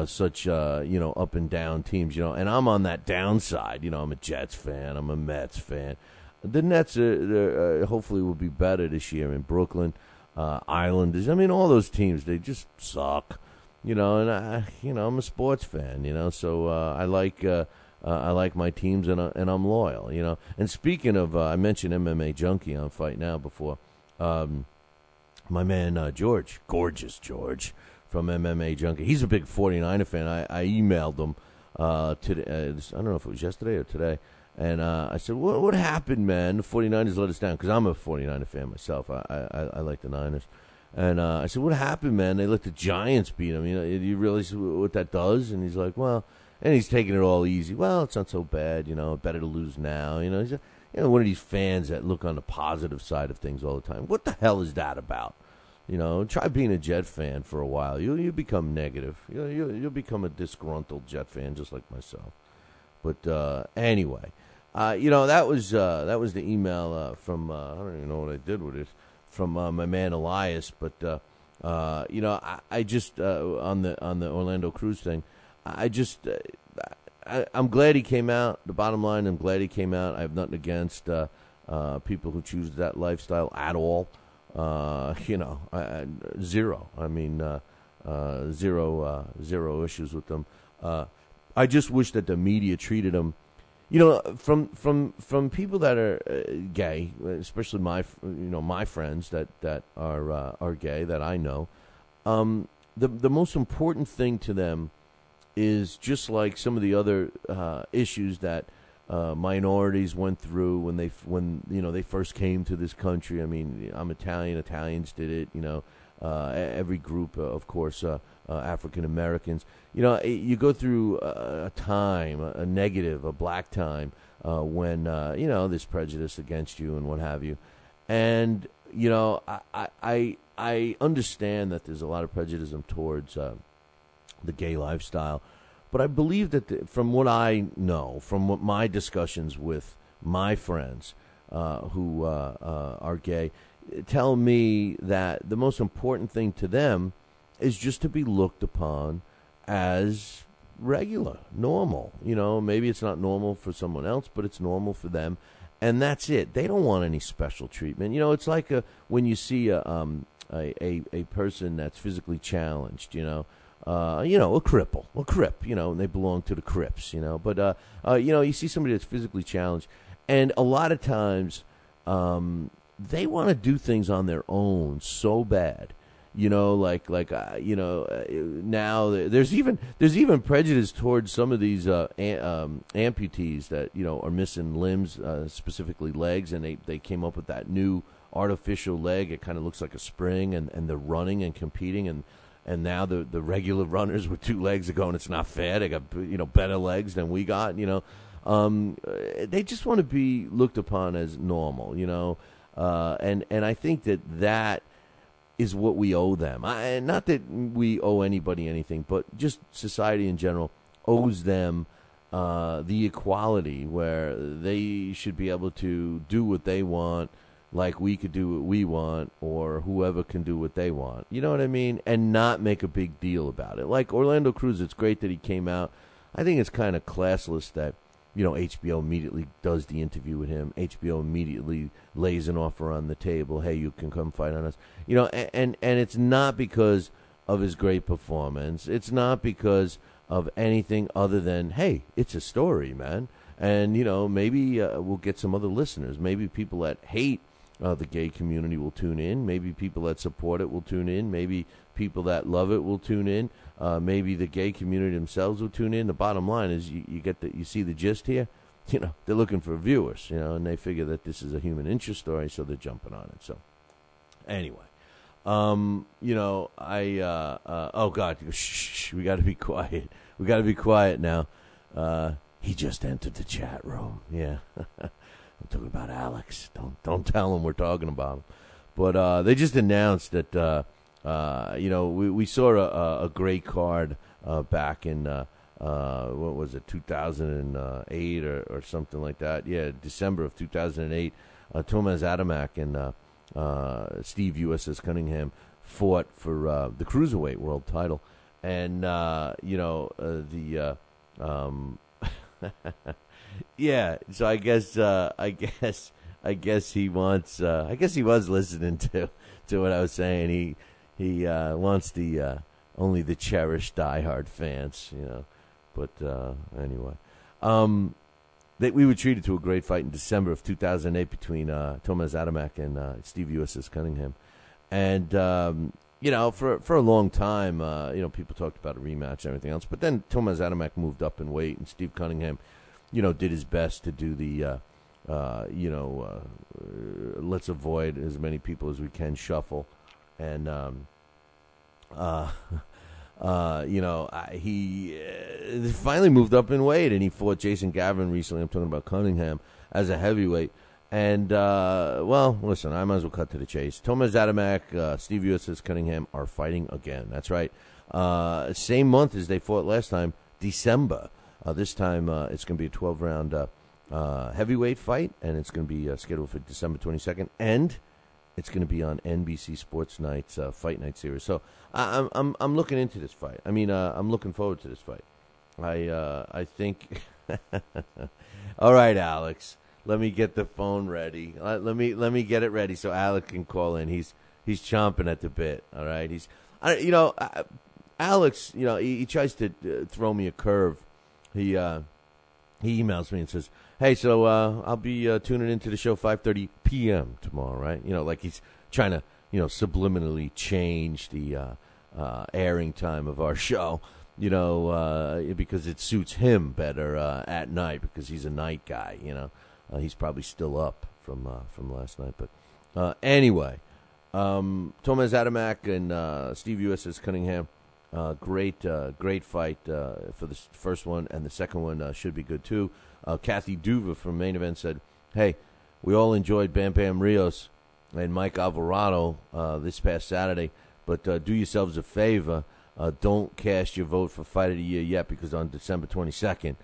such up and down teams, And I'm on that downside, I'm a Jets fan, I'm a Mets fan. The Nets hopefully will be better this year in Brooklyn, Islanders. I mean, all those teams, they just suck. And I'm a sports fan, so I like my teams and I'm loyal, And speaking of, I mentioned MMA Junkie on Fight Now before. My man George, gorgeous George from MMA Junkie. He's a big 49er fan. I emailed him today. I don't know if it was yesterday or today. And I said, what happened, man? The 49ers let us down, because I'm a 49er fan myself. I like the Niners. And I said, what happened, man? They let the Giants beat them. Do you realize what that does? And he's like, well, and he's taking it all easy. Well, it's not so bad, better to lose now. He's one of these fans that look on the positive side of things all the time. What the hell is that about? Try being a Jet fan for a while. You become negative. You'll become a disgruntled Jet fan just like myself. But anyway, that was the email from I don't even know what I did with it, from my man Elias. But I just on the Orlando Cruz thing, I'm glad he came out. The bottom line, I'm glad he came out. I have nothing against people who choose that lifestyle at all. zero. I mean, zero issues with them. I just wish that the media treated them, from people that are gay, especially my friends that are gay that I know. The most important thing to them is just like some of the other issues that minorities went through when they first came to this country. I mean, I'm Italian. Italians did it. Every group, of course, African Americans. You go through a time, a negative, a black time, when there's prejudice against you and what have you. And I understand that there's a lot of prejudice towards the gay lifestyle, but I believe that from what I know, from what my discussions with my friends who are gay, tell me that the most important thing to them is just to be looked upon as regular, normal. Maybe it's not normal for someone else, but it's normal for them, and that's it. They don't want any special treatment. It's like when you see a person that's physically challenged. A cripple, a crip. And they belong to the Crips. But you see somebody that's physically challenged, and a lot of times they want to do things on their own so bad. Now there's even prejudice towards some of these amputees that are missing limbs, specifically legs, and they came up with that new artificial leg. It kind of looks like a spring, and they're running and competing, and now the regular runners with two legs are going, it's not fair. They got better legs than we got. They just want to be looked upon as normal. And I think that is what we owe them. Not that we owe anybody anything, but just society in general owes them the equality where they should be able to do what they want, like we could do what we want, or whoever can do what they want. You know what I mean? And not make a big deal about it. Like Orlando Cruz, it's great that he came out. I think it's kind of classless that HBO immediately does the interview with him. HBO immediately lays an offer on the table. Hey, you can come fight on us. And it's not because of his great performance. It's not because of anything other than, hey, it's a story, man. And, maybe we'll get some other listeners. Maybe people that hate the gay community will tune in. Maybe people that support it will tune in. Maybe people that love it will tune in. Maybe the gay community themselves will tune in. The bottom line is you see the gist here. They're looking for viewers, and they figure that this is a human interest story, so they're jumping on it. So anyway, oh God, shh, we got to be quiet. We got to be quiet now. He just entered the chat room. Yeah. I'm talking about Alex. Don't tell him we're talking about him. But they just announced that we saw a great card back in what was it, 2008 or something like that. Yeah, December of 2008. Thomas Adamek and Steve USS Cunningham fought for the cruiserweight world title, and yeah, so I guess he wants. I guess he was listening to what I was saying. He wants only the cherished diehard fans, But anyway, we were treated to a great fight in December of 2008 between Thomas Adamek and Steve USS Cunningham, and for a long time, people talked about a rematch and everything else. But then Thomas Adamek moved up in weight, and Steve Cunningham, did his best to do the, let's avoid as many people as we can shuffle, and he finally moved up in weight, and he fought Jason Gavin recently. I'm talking about Cunningham as a heavyweight. And, listen, I might as well cut to the chase. Thomas Adamek, Steve USS Cunningham are fighting again. That's right. Same month as they fought last time, December. This time it's going to be a 12-round heavyweight fight, and it's going to be scheduled for December 22nd. And it's going to be on NBC Sports Night's Fight Night series. So I'm looking into this fight. I mean, I'm looking forward to this fight. I think. All right, Alex. let me get the phone ready. Let me get it ready so Alec can call in. He's chomping at the bit. All right. Alex, he tries to throw me a curve. He emails me and says, "Hey, so I'll be tuning into the show 5:30 p.m. tomorrow, right?" Like he's trying to subliminally change the airing time of our show. Because it suits him better at night because he's a night guy. He's probably still up from last night. But anyway, Thomas Adamek and Steve Adamek-Cunningham, great fight for the first one, and the second one should be good too. Kathy Duva from Main Event said, "Hey, we all enjoyed Bam Bam Rios and Mike Alvarado this past Saturday, but do yourselves a favor. Don't cast your vote for Fight of the Year yet, because on December 22nd,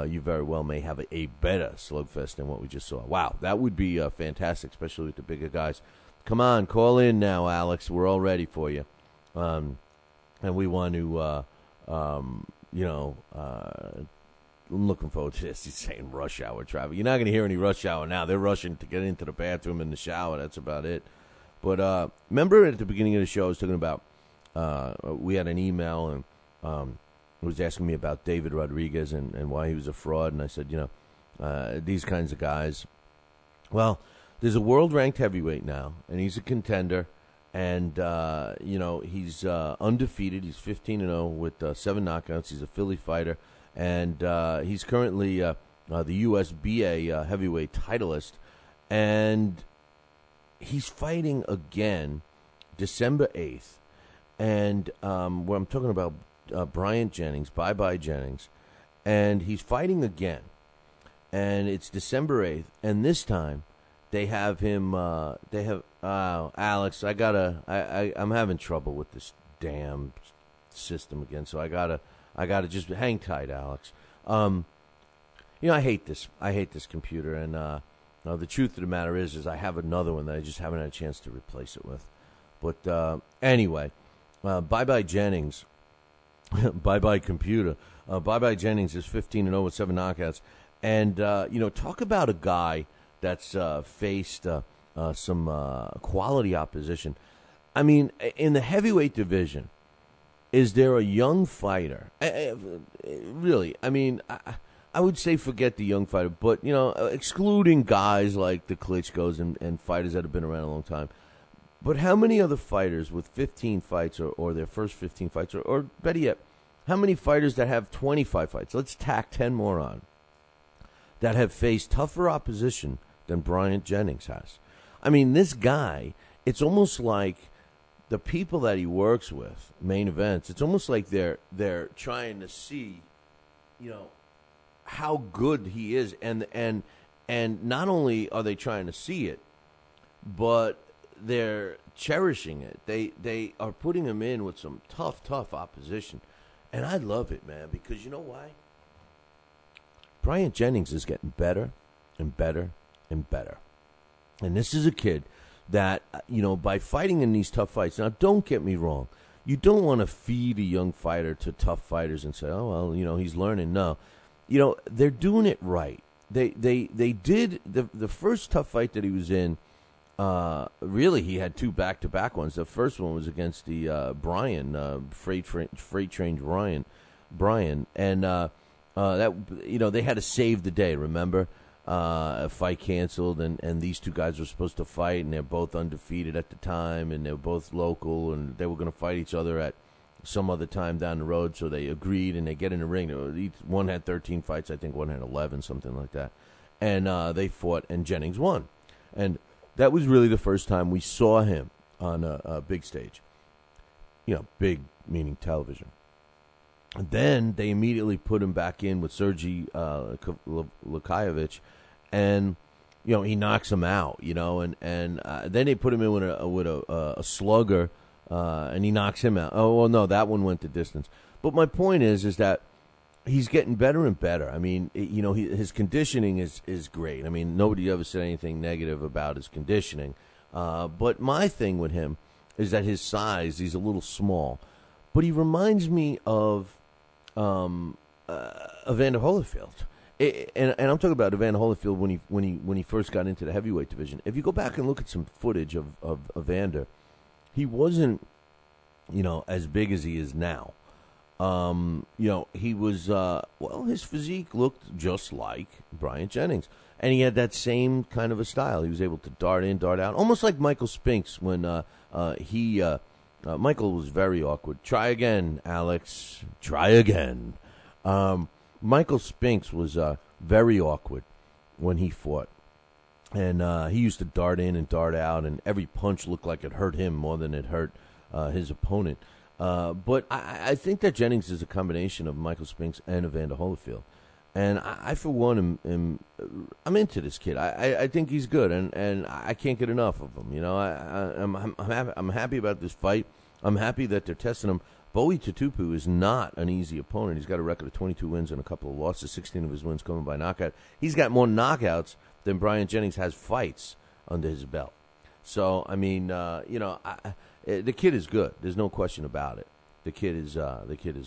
you very well may have a better slugfest than what we just saw." Wow, that would be fantastic, especially with the bigger guys. Come on, call in now, Alex. We're all ready for you. And we want to, I'm looking forward to this. He's saying rush hour traffic. You're not going to hear any rush hour now. They're rushing to get into the bathroom and the shower. That's about it. But remember at the beginning of the show, I was talking about, we had an email, and it was asking me about David Rodriguez and why he was a fraud. And I said, these kinds of guys. Well, there's a world-ranked heavyweight now, and he's a contender. And, he's undefeated. He's 15-0 with 7 knockouts. He's a Philly fighter. And he's currently the USBA heavyweight titleist. And he's fighting again December 8th. And where I'm talking about Bryant Jennings, Bye-Bye Jennings. And he's fighting again. And it's December 8th. And this time, they have him, Alex, I'm having trouble with this damn system again, so I gotta just hang tight, Alex. I hate this computer, and the truth of the matter is I have another one that I just haven't had a chance to replace it with. But anyway, Bye-Bye Jennings, Bye-Bye computer, Bye-Bye Jennings is 15-0 with 7 knockouts, and talk about a guy that's faced some quality opposition. I mean, in the heavyweight division, is there a young fighter? Really, I mean, I would say forget the young fighter, but, excluding guys like the Klitschkos and fighters that have been around a long time. But how many other fighters with 15 fights or their first 15 fights, or better yet, how many fighters that have 25 fights, let's tack 10 more on, that have faced tougher opposition than Bryant Jennings has? I mean, this guy, it's almost like the people that he works with, Main Events, it's almost like they're trying to see, how good he is, and not only are they trying to see it, but they're cherishing it. They are putting him in with some tough opposition, and I love it, man, because you know why? Bryant Jennings is getting better and better and better. And this is a kid that, by fighting in these tough fights, now don't get me wrong, you don't want to feed a young fighter to tough fighters and say, oh, well, he's learning. No. They're doing it right. They did the first tough fight that he was in, really he had 2 back-to-back ones. The first one was against the Brian, Freight Train Brian. And that they had to save the day, remember? A fight canceled, and these 2 guys were supposed to fight, and they're both undefeated at the time, and they're both local, and they were going to fight each other at some other time down the road, so they agreed, and they get in the ring. One had 13 fights, I think one had 11, something like that. And they fought, and Jennings won. And that was really the first time we saw him on a big stage. Big meaning television. And then they immediately put him back in with Sergey Lukaevich, and he knocks him out. And then they put him in with a slugger, and he knocks him out. Oh well, no, that one went the distance. But my point is that he's getting better and better. I mean, his conditioning is great. I mean, nobody ever said anything negative about his conditioning. But my thing with him is that his size, he's a little small, but he reminds me of Evander Holyfield. and I'm talking about Evander Holyfield when he first got into the heavyweight division. If you go back and look at some footage of Evander, he wasn't, as big as he is now. He was, his physique looked just like Bryant Jennings. And he had that same kind of a style. He was able to dart in, dart out, almost like Michael Spinks when Michael was very awkward. Try again, Alex. Try again. Michael Spinks was very awkward when he fought. And he used to dart in and dart out, and every punch looked like it hurt him more than it hurt his opponent. But I think that Jennings is a combination of Michael Spinks and Evander Holyfield. And I for one, I'm into this kid. I think he's good, and I can't get enough of him. I'm happy about this fight. I'm happy that they're testing him. Bowie Tutupu is not an easy opponent. He's got a record of 22 wins and a couple of losses, 16 of his wins coming by knockout. He's got more knockouts than Brian Jennings has fights under his belt. So, the kid is good. There's no question about it. The kid is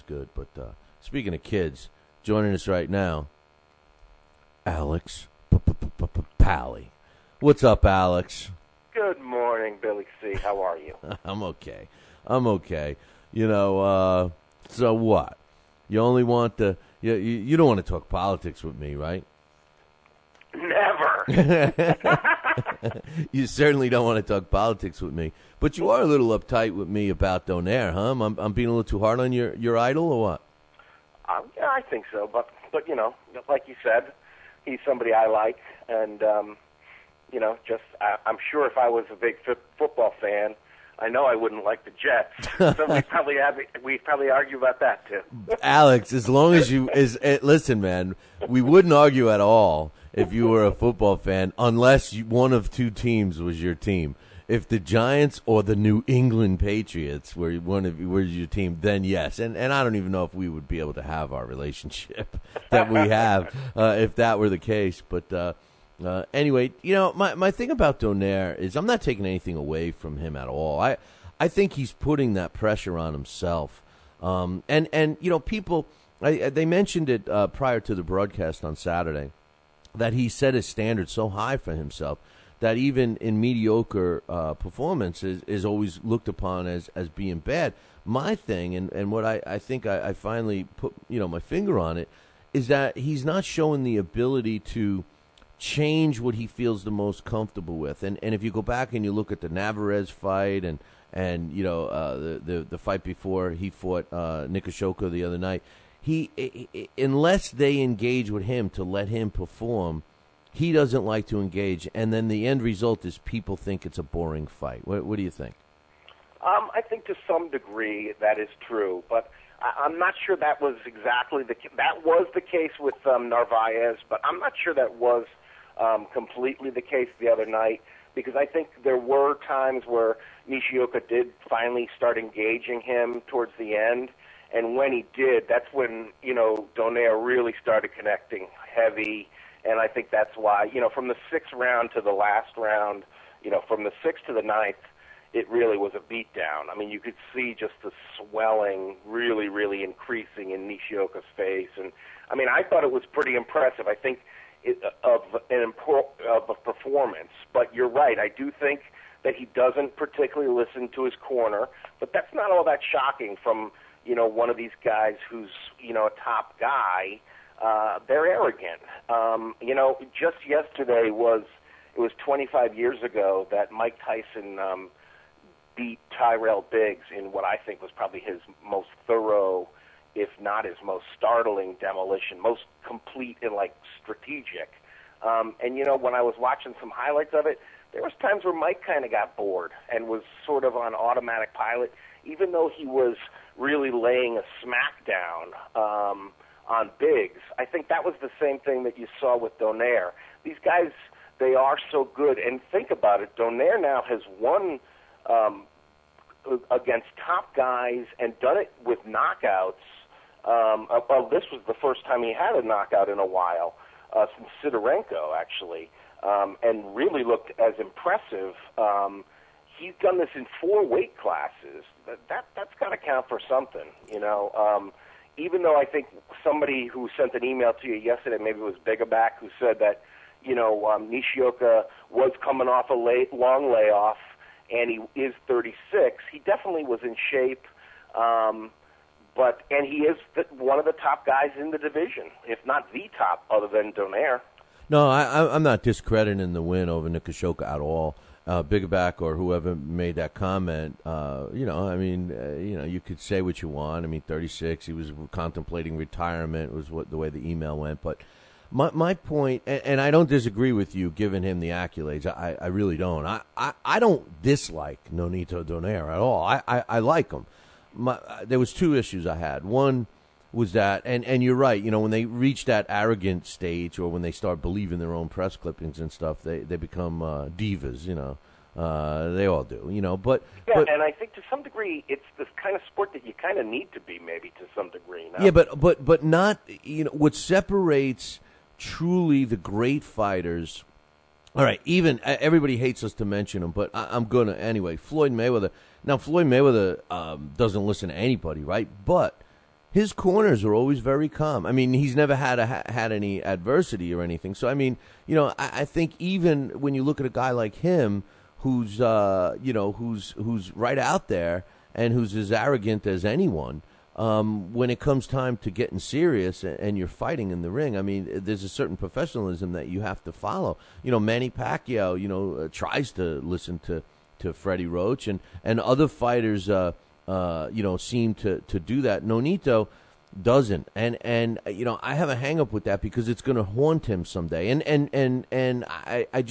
good. But speaking of kids, joining us right now, Alex Pally. What's up, Alex? Good morning, Billy C. How are you? I'm okay. So what? You only want you don't want to talk politics with me, right? Never. You certainly don't want to talk politics with me. But you are a little uptight with me about Donaire, huh? I'm being a little too hard on your idol, or what? Yeah, I think so. But like you said, he's somebody I like, and I'm sure if I was a big football fan, I know I wouldn't like the Jets. So we'd probably argue about that too. Alex, as long as listen, man, we wouldn't argue at all if you were a football fan, unless one of two teams was your team. If the Giants or the New England Patriots were your team, then yes. And I don't even know if we would be able to have our relationship that we have if that were the case. But anyway, my thing about Donaire is I'm not taking anything away from him at all. I think he's putting that pressure on himself. People, they mentioned it prior to the broadcast on Saturday, that he set his standard so high for himself that even in mediocre performance is always looked upon as being bad. My thing, and what I think I finally put my finger on it, is that he's not showing the ability to change what he feels the most comfortable with. And if you go back and you look at the Navarez fight and the fight before he fought Nikoshoka the other night, unless they engage with him to let him perform, he doesn't like to engage, and then the end result is people think it's a boring fight. What do you think? I think to some degree that is true, but I'm not sure that was exactly that was the case with Narvaez, but I'm not sure that was completely the case the other night, because I think there were times where Nishioka did finally start engaging him towards the end, and when he did, that's when Donaire really started connecting heavy. And I think that's why, from the 6th round to the last round, from the 6th to the 9th, it really was a beatdown. I mean, you could see just the swelling really, really increasing in Nishioka's face. And, I mean, I thought it was pretty impressive, I think, of a performance. But you're right. I do think that he doesn't particularly listen to his corner. But that's not all that shocking from, one of these guys who's, a top guy. They're arrogant. Just yesterday it was 25 years ago that Mike Tyson beat Tyrell Biggs in what I think was probably his most thorough, if not his most startling demolition, most complete and strategic. When I was watching some highlights of it, there was times where Mike kind of got bored and was sort of on automatic pilot, even though he was really laying a smackdown on Biggs. I think that was the same thing that you saw with Donaire. These guys, they are so good. And think about it, Donaire now has won against top guys and done it with knockouts. This was the first time he had a knockout in a while, since Sidorenko, actually, and really looked as impressive. He's done this in 4 weight classes. That's got to count for something, even though I think somebody who sent an email to you yesterday, maybe it was Bigaback, who said that, Nishioka was coming off a long layoff, and he is 36. He definitely was in shape, and he is one of the top guys in the division, if not the top, other than Donaire. No, I'm not discrediting the win over Nishioka at all. Bigaback or whoever made that comment, you could say what you want. I mean, 36, he was contemplating retirement, was the way the email went. But my point, and I don't disagree with you giving him the accolades. I really don't. I don't dislike Nonito Donaire at all. I like him. There was two issues I had. One was that, and you're right, when they reach that arrogant stage or when they start believing their own press clippings and stuff, they become divas, they all do, but... Yeah, and I think to some degree it's the kind of sport that you kind of need to be, maybe, to some degree. No? Yeah, but not, what separates truly the great fighters... All right, even, everybody hates us to mention him, but I'm going to, anyway, Floyd Mayweather. Now, Floyd Mayweather doesn't listen to anybody, right? But his corners are always very calm. I mean, he's never had any adversity or anything. So, I mean, I think even when you look at a guy like him, who's who's right out there and who's as arrogant as anyone, when it comes time to getting serious and you're fighting in the ring, I mean, there's a certain professionalism that you have to follow. Manny Pacquiao, tries to listen to Freddie Roach, and other fighters, seem to do that. Nonito doesn't, and I have a hang up with that because it's going to haunt him someday. And I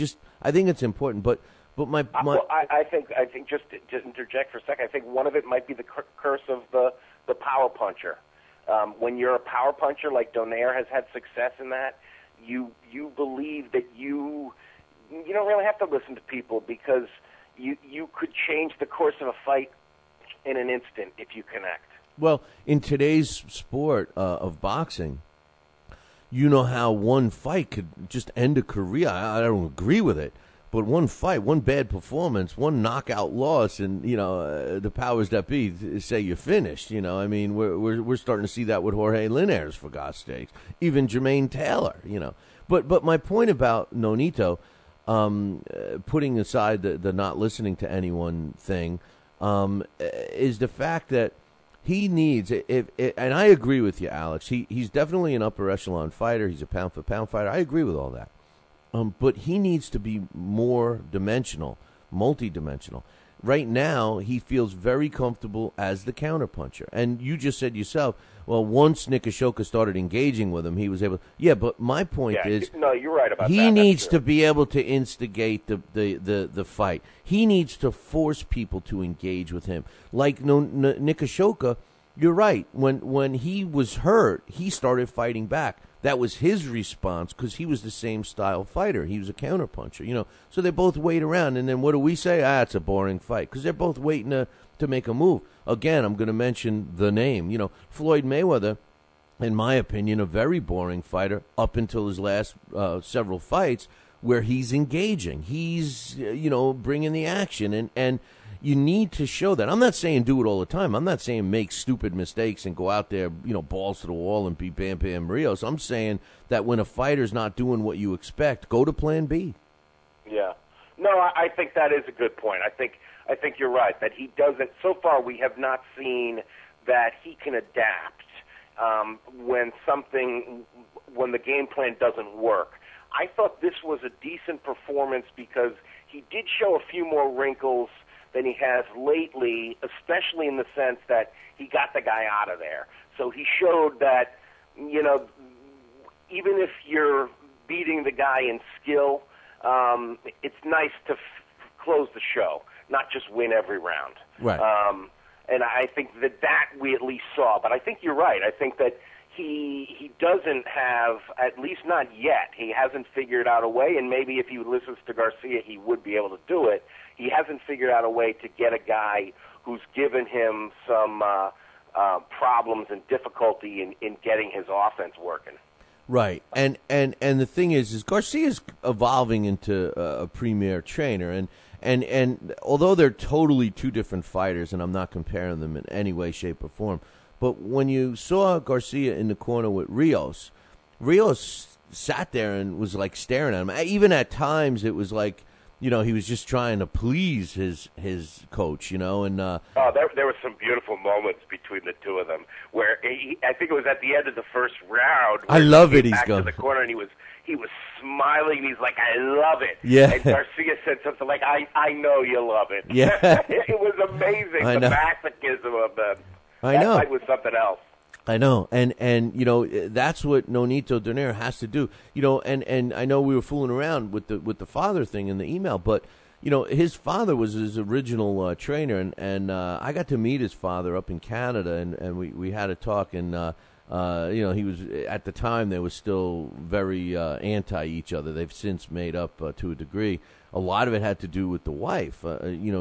think it's important, but my I think just to interject for a second, I think one of it might be the curse of the power puncher. When you're a power puncher like Donaire has had success in that, you believe that you don't really have to listen to people because you could change the course of a fight in an instant if you connect. Well, in today's sport of boxing, how one fight could just end a career. I don't agree with it, but one fight, one bad performance, one knockout loss, and the powers that be say you're finished. I mean, we're starting to see that with Jorge Linares, for God's sakes, even Jermaine Taylor. But my point about Nonito, putting aside the not listening to anyone thing, is the fact that he needs, and I agree with you, Alex, he's definitely an upper echelon fighter. He's a pound-for-pound fighter. I agree with all that. But he needs to be more dimensional, multi-dimensional. Right now, he feels very comfortable as the counterpuncher. And you just said yourself, well, once Nishioka started engaging with him, he was able... Yeah, but my point is... No, you're right about that. He needs to be able to instigate the fight. He needs to force people to engage with him. Like Nishioka, you're right. When he was hurt, he started fighting back. That was his response because he was the same style fighter. He was a counterpuncher, So they both wait around, and then what do we say? It's a boring fight because they're both waiting to make a move. Again, I'm going to mention the name. Floyd Mayweather, in my opinion, a very boring fighter up until his last several fights where he's engaging. He's, bringing the action, and you need to show that. I'm not saying do it all the time. I'm not saying make stupid mistakes and go out there, balls to the wall and be Bam Bam Rios. I'm saying that when a fighter's not doing what you expect, go to plan B. Yeah. No, I think that is a good point. I think you're right, that he doesn't, so far we have not seen that he can adapt when the game plan doesn't work. I thought this was a decent performance because he did show a few more wrinkles than he has lately, especially in the sense that he got the guy out of there. So he showed that, even if you're beating the guy in skill, it's nice to close the show, not just win every round. Right. And I think that we at least saw. But I think you're right. I think that he doesn't have, at least not yet, he hasn't figured out a way, and maybe if he listens to Garcia, he would be able to do it. He hasn't figured out a way to get a guy who's given him some problems and difficulty in getting his offense working. Right, and the thing is Garcia's evolving into a premier trainer, and although they're totally two different fighters, and I'm not comparing them in any way, shape, or form, But when you saw Garcia in the corner with Rios sat there and was like staring at him. Even at times, it was like, he was just trying to please his coach, and there were some beautiful moments between the two of them where I think it was at the end of the first round. I love it. He's back to the corner and he was smiling. He's like, I love it. Yeah. And Garcia said something like, I know you love it. Yeah. It was amazing. I the know. masochism of them. I know. That fight was something else. I know, and that's what Nonito Donaire has to do. And I know we were fooling around with the father thing in the email, but his father was his original trainer, and I got to meet his father up in Canada, and we had a talk, and he was at the time they were still very anti each other. They've since made up to a degree. A lot of it had to do with the wife.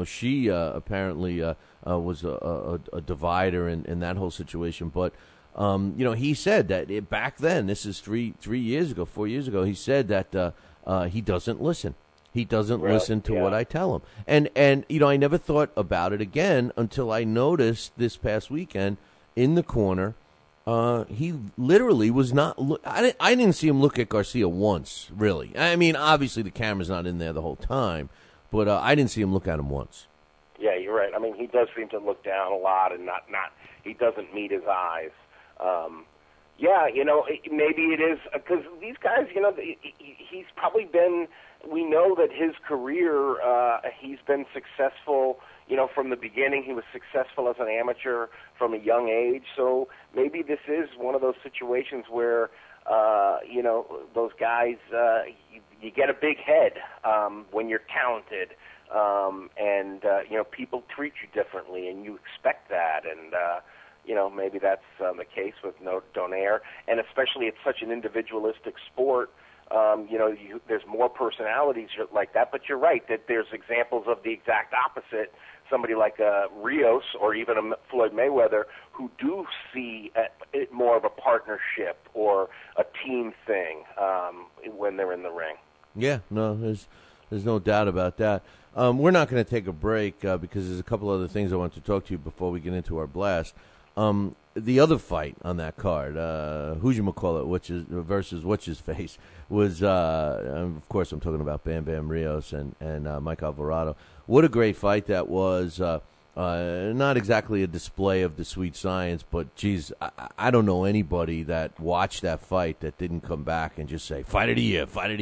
She apparently was a divider in that whole situation, but. He said that back then, this is 4 years ago, he said that he doesn't listen. He doesn't listen to what I tell him. And I never thought about it again until I noticed this past weekend in the corner, he literally was not I didn't see him look at Garcia once, really. I mean, obviously the camera's not in there the whole time, but I didn't see him look at him once. Yeah, you're right. I mean, he does seem to look down a lot and not he doesn't meet his eyes. Maybe it is because these guys, he's probably been. We know that his career, he's been successful. From the beginning, he was successful as an amateur from a young age. So maybe this is one of those situations where, those guys, you get a big head when you're talented, and people treat you differently, and you expect that, and. Maybe that's the case with Donaire, and especially it's such an individualistic sport. There's more personalities like that, but you're right that there's examples of the exact opposite. Somebody like Rios or even a Floyd Mayweather who do see it more of a partnership or a team thing when they're in the ring. Yeah, no, there's no doubt about that. We're not going to take a break because there's a couple other things I want to talk to you before we get into our blast. The other fight on that card, who'chamacallit, versus what's-his-face, was, of course, I'm talking about Bam Bam Rios and Mike Alvarado. What a great fight that was. Not exactly a display of the sweet science, but, geez, I don't know anybody that watched that fight that didn't come back and just say, fight of the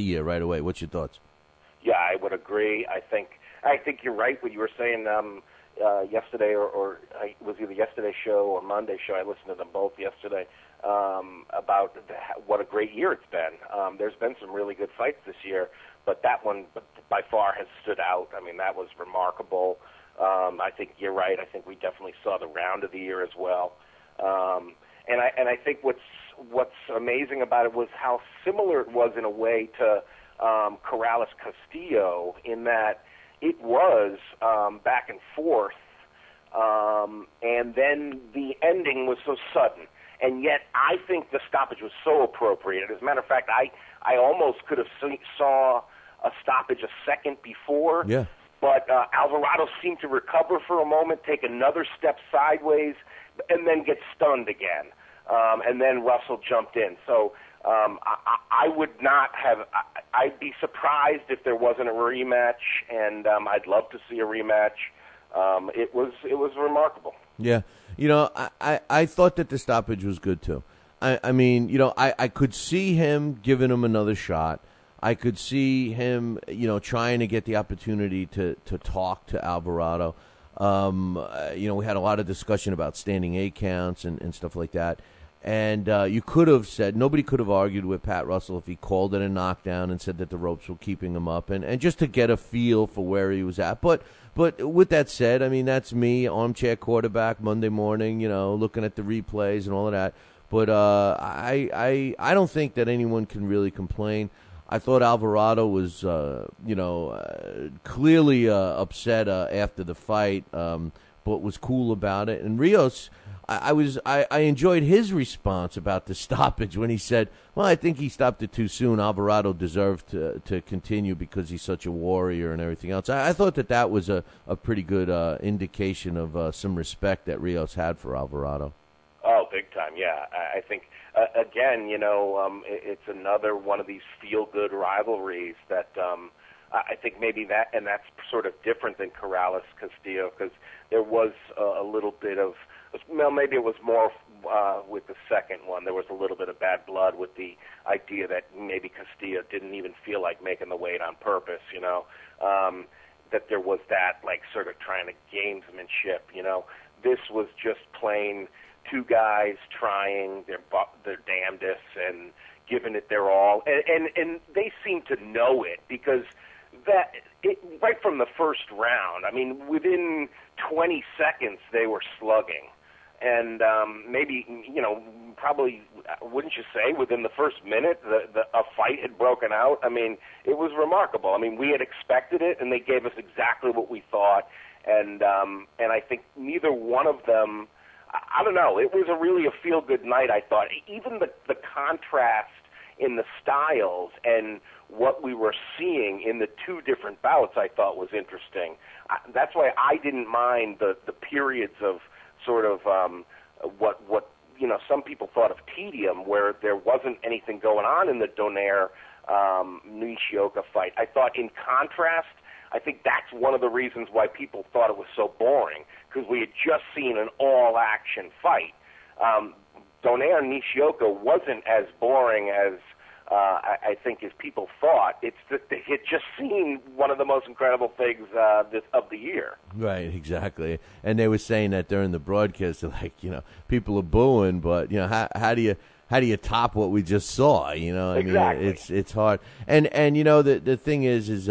year right away. What's your thoughts? Yeah, I would agree. I think you're right when you were saying yesterday, or it was either yesterday's show or Monday's show. I listened to them both yesterday about what a great year it's been. There's been some really good fights this year, but that one by far has stood out. I mean, that was remarkable. I think you're right. I think we definitely saw the round of the year as well. And I think what's amazing about it was how similar it was in a way to Corrales-Castillo in that it was back and forth, and then the ending was so sudden. And yet I think the stoppage was so appropriate. As a matter of fact, I almost could have saw a stoppage a second before. Yeah. But Alvarado seemed to recover for a moment, take another step sideways, and then get stunned again. And then Russell jumped in. So I would not have – I'd be surprised if there wasn't a rematch, and I'd love to see a rematch. It was remarkable. Yeah. I thought that the stoppage was good, too. I mean, I could see him giving him another shot. I could see him, trying to get the opportunity to talk to Alvarado. We had a lot of discussion about standing 8 counts and stuff like that. And you could have said, nobody could have argued with Pat Russell if he called it a knockdown and said that the ropes were keeping him up, and just to get a feel for where he was at. But with that said, I mean, that's me, armchair quarterback, Monday morning, looking at the replays and all of that. But I don't think that anyone can really complain. I thought Alvarado was, clearly upset after the fight, but was cool about it. And Rios, I enjoyed his response about the stoppage when he said, well, I think he stopped it too soon. Alvarado deserved to continue because he's such a warrior and everything else. I thought that was a pretty good indication of some respect that Rios had for Alvarado. I think, again, it's another one of these feel-good rivalries that I think maybe that's sort of different than Corrales-Castillo, because there was a little bit of, well, maybe it was more with the second one. There was a little bit of bad blood with the idea that maybe Castillo didn't even feel like making the weight on purpose, that there was that, like, sort of trying to gamesmanship, This was just plain two guys trying their damnedest and giving it their all. And they seem to know it, because right from the first round, I mean, within 20 seconds they were slugging. And maybe, probably, wouldn't you say, within the first minute, a fight had broken out? I mean, it was remarkable. I mean, we had expected it, and they gave us exactly what we thought. And I think neither one of them, I don't know, it was really a feel-good night, I thought. Even the contrast in the styles and what we were seeing in the two different bouts, I thought was interesting. That's why I didn't mind the periods of sort of what some people thought of tedium, where there wasn't anything going on in the Donaire Nishioka fight. I thought, in contrast, I think that's one of the reasons why people thought it was so boring, because we had just seen an all-action fight. Donaire Nishioka wasn't as boring as I think as people thought. It's that they had just seen one of the most incredible things of the year. Right, exactly. And they were saying that during the broadcast, like, people are booing, but how do you top what we just saw? I Exactly. mean, it's hard. And the thing is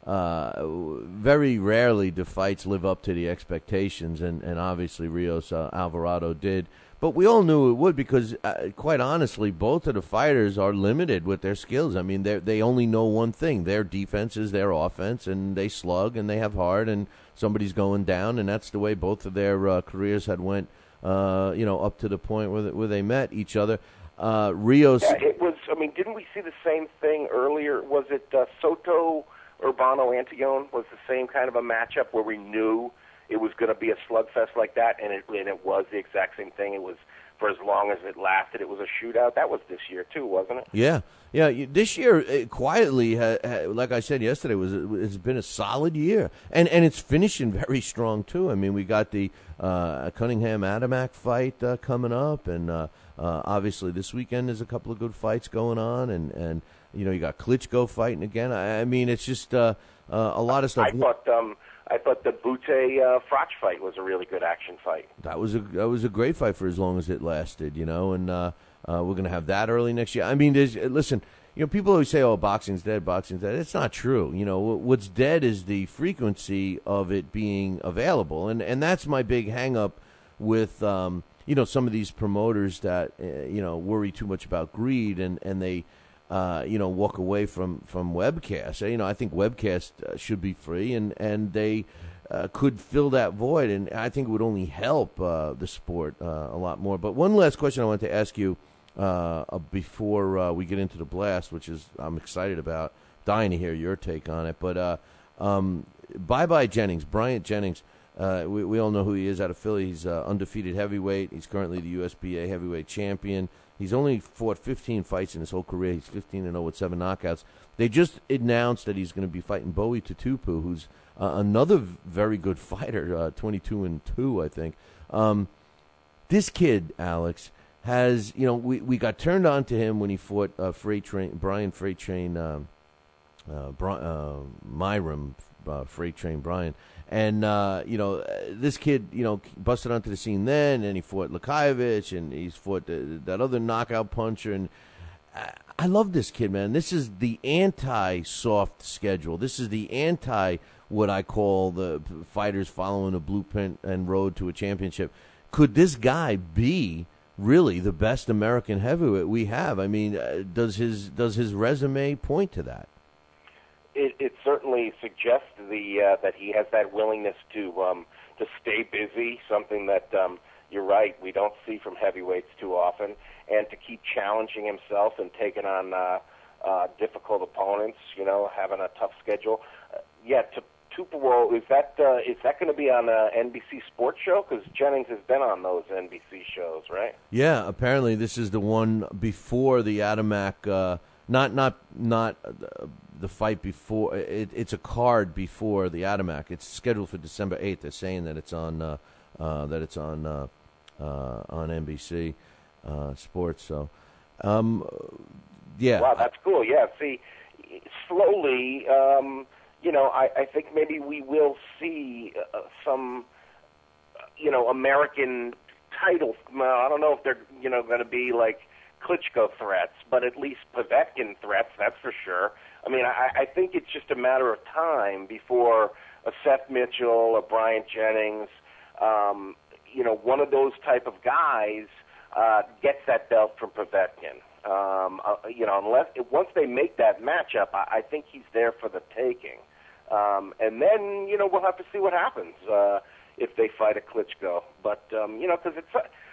very rarely do fights live up to the expectations, and obviously Rios Alvarado did. But we all knew it would, because, quite honestly, both of the fighters are limited with their skills. I mean, they only know one thing. Their defense is their offense, and they slug, and they have heart, and somebody's going down, and that's the way both of their careers had went, up to the point where they met each other. Rios... Yeah, it was, I mean, didn't we see the same thing earlier? Was it Soto Urbano Antione was the same kind of a matchup where we knew it was going to be a slugfest like that, and it was the exact same thing. It was, for as long as it lasted, it was a shootout. That was this year too, wasn't it? Yeah. This year, quietly, like I said yesterday, it's been a solid year, and it's finishing very strong too. I mean, we got the Cunningham Adamek fight coming up, and obviously this weekend there's a couple of good fights going on, and you got Klitschko fighting again. I mean, it's just a lot of stuff. I thought the Butte-Frach fight was a really good action fight. That was a great fight for as long as it lasted, and we're going to have that early next year. I mean, listen, people always say, "Oh, boxing's dead, boxing's dead." It's not true. What's dead is the frequency of it being available, and that's my big hang-up with some of these promoters that worry too much about greed, and they walk away from webcast. I think webcast should be free, and they could fill that void, and I think it would only help the sport a lot more. But one last question I wanted to ask you before we get into the blast, which is I'm excited about, dying to hear your take on it. But bye-bye Jennings, Bryant Jennings. We all know who he is out of Philly. He's undefeated heavyweight. He's currently the USBA heavyweight champion. He's only fought 15 fights in his whole career. He's 15-0 with 7 knockouts. They just announced that he's going to be fighting Bowie Tutupu, who's another very good fighter, 22-2, I think. This kid, Alex, has, we got turned on to him when he fought Brian Freight Train Myram, Freight Train Brian. And, this kid, busted onto the scene then, and he fought Lakaevich, and he's fought that other knockout puncher. And I love this kid, man. This is the anti-soft schedule. This is the what I call the fighters following a blueprint and road to a championship. Could this guy be really the best American heavyweight we have? I mean, does his resume point to that? It certainly suggests that he has that willingness to stay busy, something that you're right, we don't see from heavyweights too often, and to keep challenging himself and taking on difficult opponents, having a tough schedule. To Tupelo, is that going to be on a NBC Sports show? Because Jennings has been on those NBC shows, right? Yeah, apparently this is the one before the Adamek. Not the fight before. It's a card before the Adamek. It's scheduled for December 8th. They're saying that it's on on NBC Sports. So, yeah. Wow, that's cool. Yeah, see, slowly, I think maybe we will see some, American titles. I don't know if they're, going to be like Klitschko threats, but at least Povetkin threats, that's for sure. I mean, I think it's just a matter of time before a Seth Mitchell, a Brian Jennings, one of those type of guys gets that belt from Povetkin. Unless once they make that matchup, I think he's there for the taking. And then, we'll have to see what happens if they fight a Klitschko. But, because it's,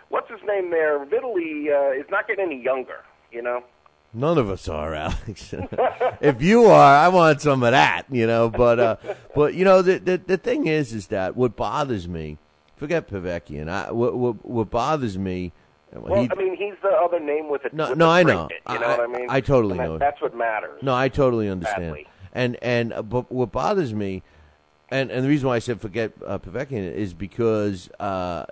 what's his name there? Vitaly is not getting any younger, None of us are, Alex. If you are, I want some of that, But the thing is that what bothers me, forget Povetkin. What bothers me. Well, he's the other name with it. No, I know. You know what I mean? I totally know. That's what matters. No, I totally understand. Badly. But what bothers me, and the reason why I said forget Povetkin is because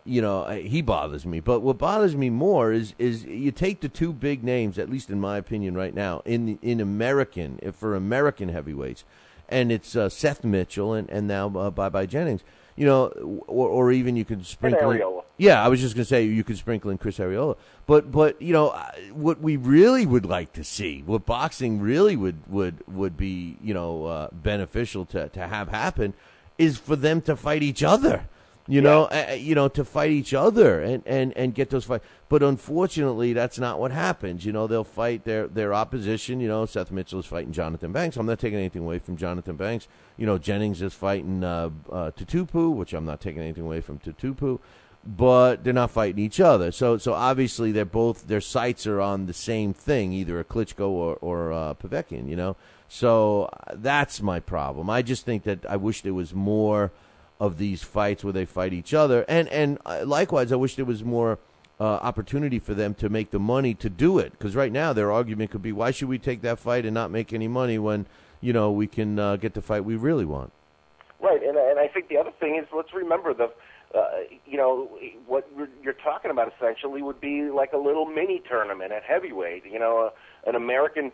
he bothers me. But what bothers me more is you take the two big names, at least in my opinion, right now in American for American heavyweights, and it's Seth Mitchell and now Bye Jennings. Or even you could sprinkle in, yeah, I was just going to say you could sprinkle in Chris Arreola. But what we really would like to see, what boxing really would be, beneficial to have happen is for them to fight each other. To fight each other and get those fights. But unfortunately, that's not what happens. They'll fight their opposition. Seth Mitchell is fighting Jonathan Banks. I'm not taking anything away from Jonathan Banks. Jennings is fighting Tutupu, which I'm not taking anything away from Tutupu. But they're not fighting each other. So obviously their sights are on the same thing, either a Klitschko or Povetkin. So that's my problem. I just think that I wish there was more of these fights where they fight each other, and likewise, I wish there was more opportunity for them to make the money to do it. Because right now, their argument could be, why should we take that fight and not make any money when we can get the fight we really want? Right, and I think the other thing is, let's remember what you're talking about essentially would be like a little mini tournament at heavyweight. An American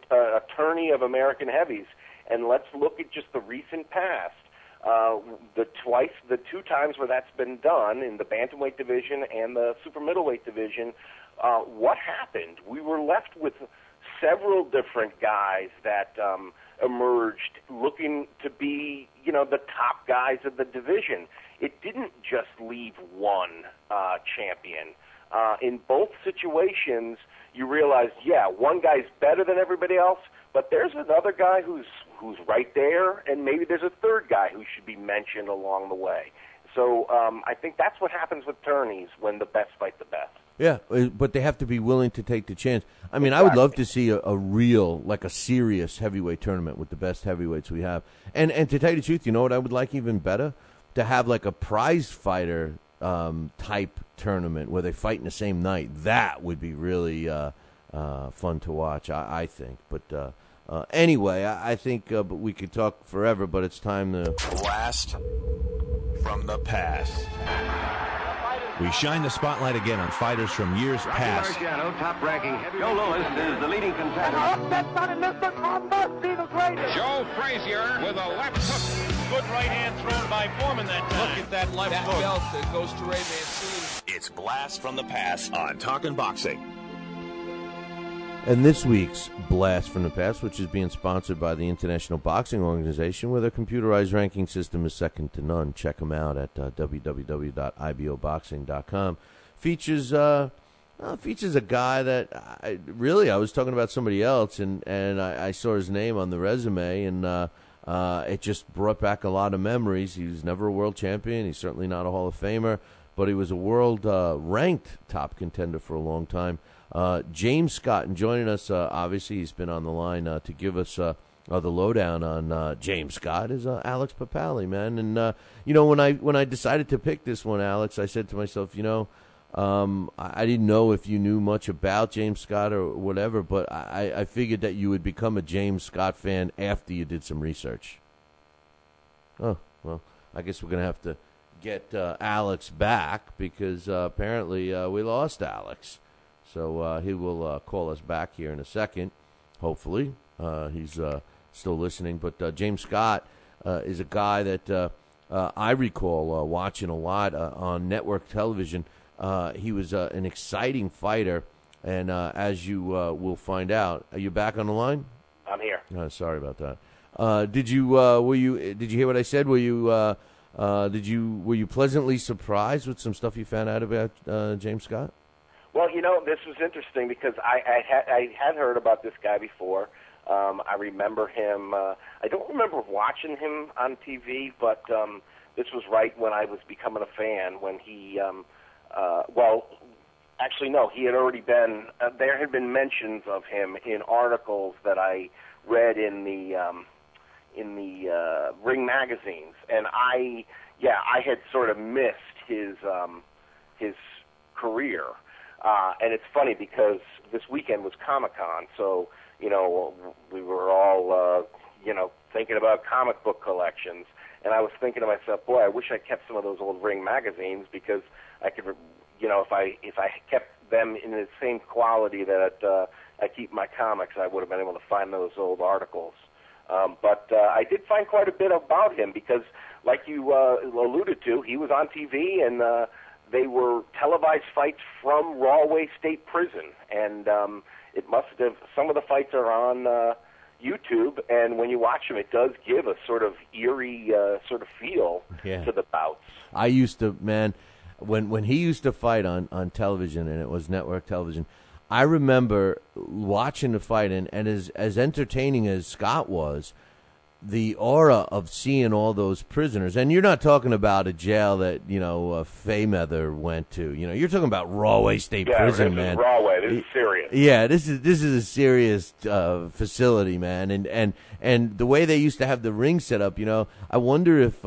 tourney of American heavies, and let's look at just the recent past. The two times where that's been done in the bantamweight division and the super middleweight division, what happened? We were left with several different guys that emerged looking to be, the top guys of the division. It didn't just leave one champion. In both situations, you realize, one guy's better than everybody else, but there's another guy who's right there, and maybe there's a third guy who should be mentioned along the way. So I think that's what happens with tourneys when the best fight the best. Yeah, but they have to be willing to take the chance. I mean, exactly. I would love to see a real, like a serious heavyweight tournament with the best heavyweights we have. And to tell you the truth, you know what I would like even better? To have like a prize fighter type tournament where they fight in the same night. That would be really fun to watch, I think. But anyway, I think we could talk forever, but it's time to blast from the past. We shine the spotlight again on fighters from years past. Marciano, top-ranking. Joe Louis is the leading contender. Joe Frazier with a left hook. Good right hand thrown by Foreman that time. Look at that left hook. Belt that goes to Ray Mancini. It's Blast from the Past on Talkin' Boxing. And this week's Blast from the Past, which is being sponsored by the International Boxing Organization, where their computerized ranking system is second to none. Check them out at www.iboboxing.com. Features a guy that I was talking about somebody else, and I saw his name on the resume, and it just brought back a lot of memories. He was never a world champion. He's certainly not a Hall of Famer, but he was a world ranked top contender for a long time. James Scott, and joining us, obviously, he's been on the line to give us the lowdown on James Scott is Alex Papali, man. And when I decided to pick this one, Alex, I said to myself, I didn't know if you knew much about James Scott or whatever, but I figured that you would become a James Scott fan after you did some research. Oh, well, I guess we're going to have to get Alex back because apparently we lost Alex. So he will call us back here in a second, hopefully. He's still listening. But James Scott is a guy that I recall watching a lot on network television. He was an exciting fighter, and as you will find out, are you back on the line? I'm here. Sorry about that. Did you hear what I said? Were you pleasantly surprised with some stuff you found out about James Scott? Well, this was interesting because I had heard about this guy before. I remember him. I don't remember watching him on TV, but this was right when I was becoming a fan. When he, actually, no, he had already been. There had been mentions of him in articles that I read in the Ring magazines, and I had sort of missed his career. And it's funny because this weekend was Comic-Con, so, we were all, thinking about comic book collections. And I was thinking to myself, boy, I wish I kept some of those old Ring magazines because I could, if I kept them in the same quality that I keep my comics, I would have been able to find those old articles. But I did find quite a bit about him because, like you alluded to, he was on TV and they were televised fights from Rahway State Prison, and it must have. Some of the fights are on YouTube, and when you watch them, it does give a sort of eerie sort of feel to the bouts. I used to, man, when he used to fight on television, and it was network television, I remember watching the fight, and as entertaining as Scott was, the aura of seeing all those prisoners, and you're not talking about a jail that, Faymether went to. You're talking about Rahway State Prison, man. Rahway. This is serious. Yeah, this is a serious facility, man. And the way they used to have the ring set up, I wonder if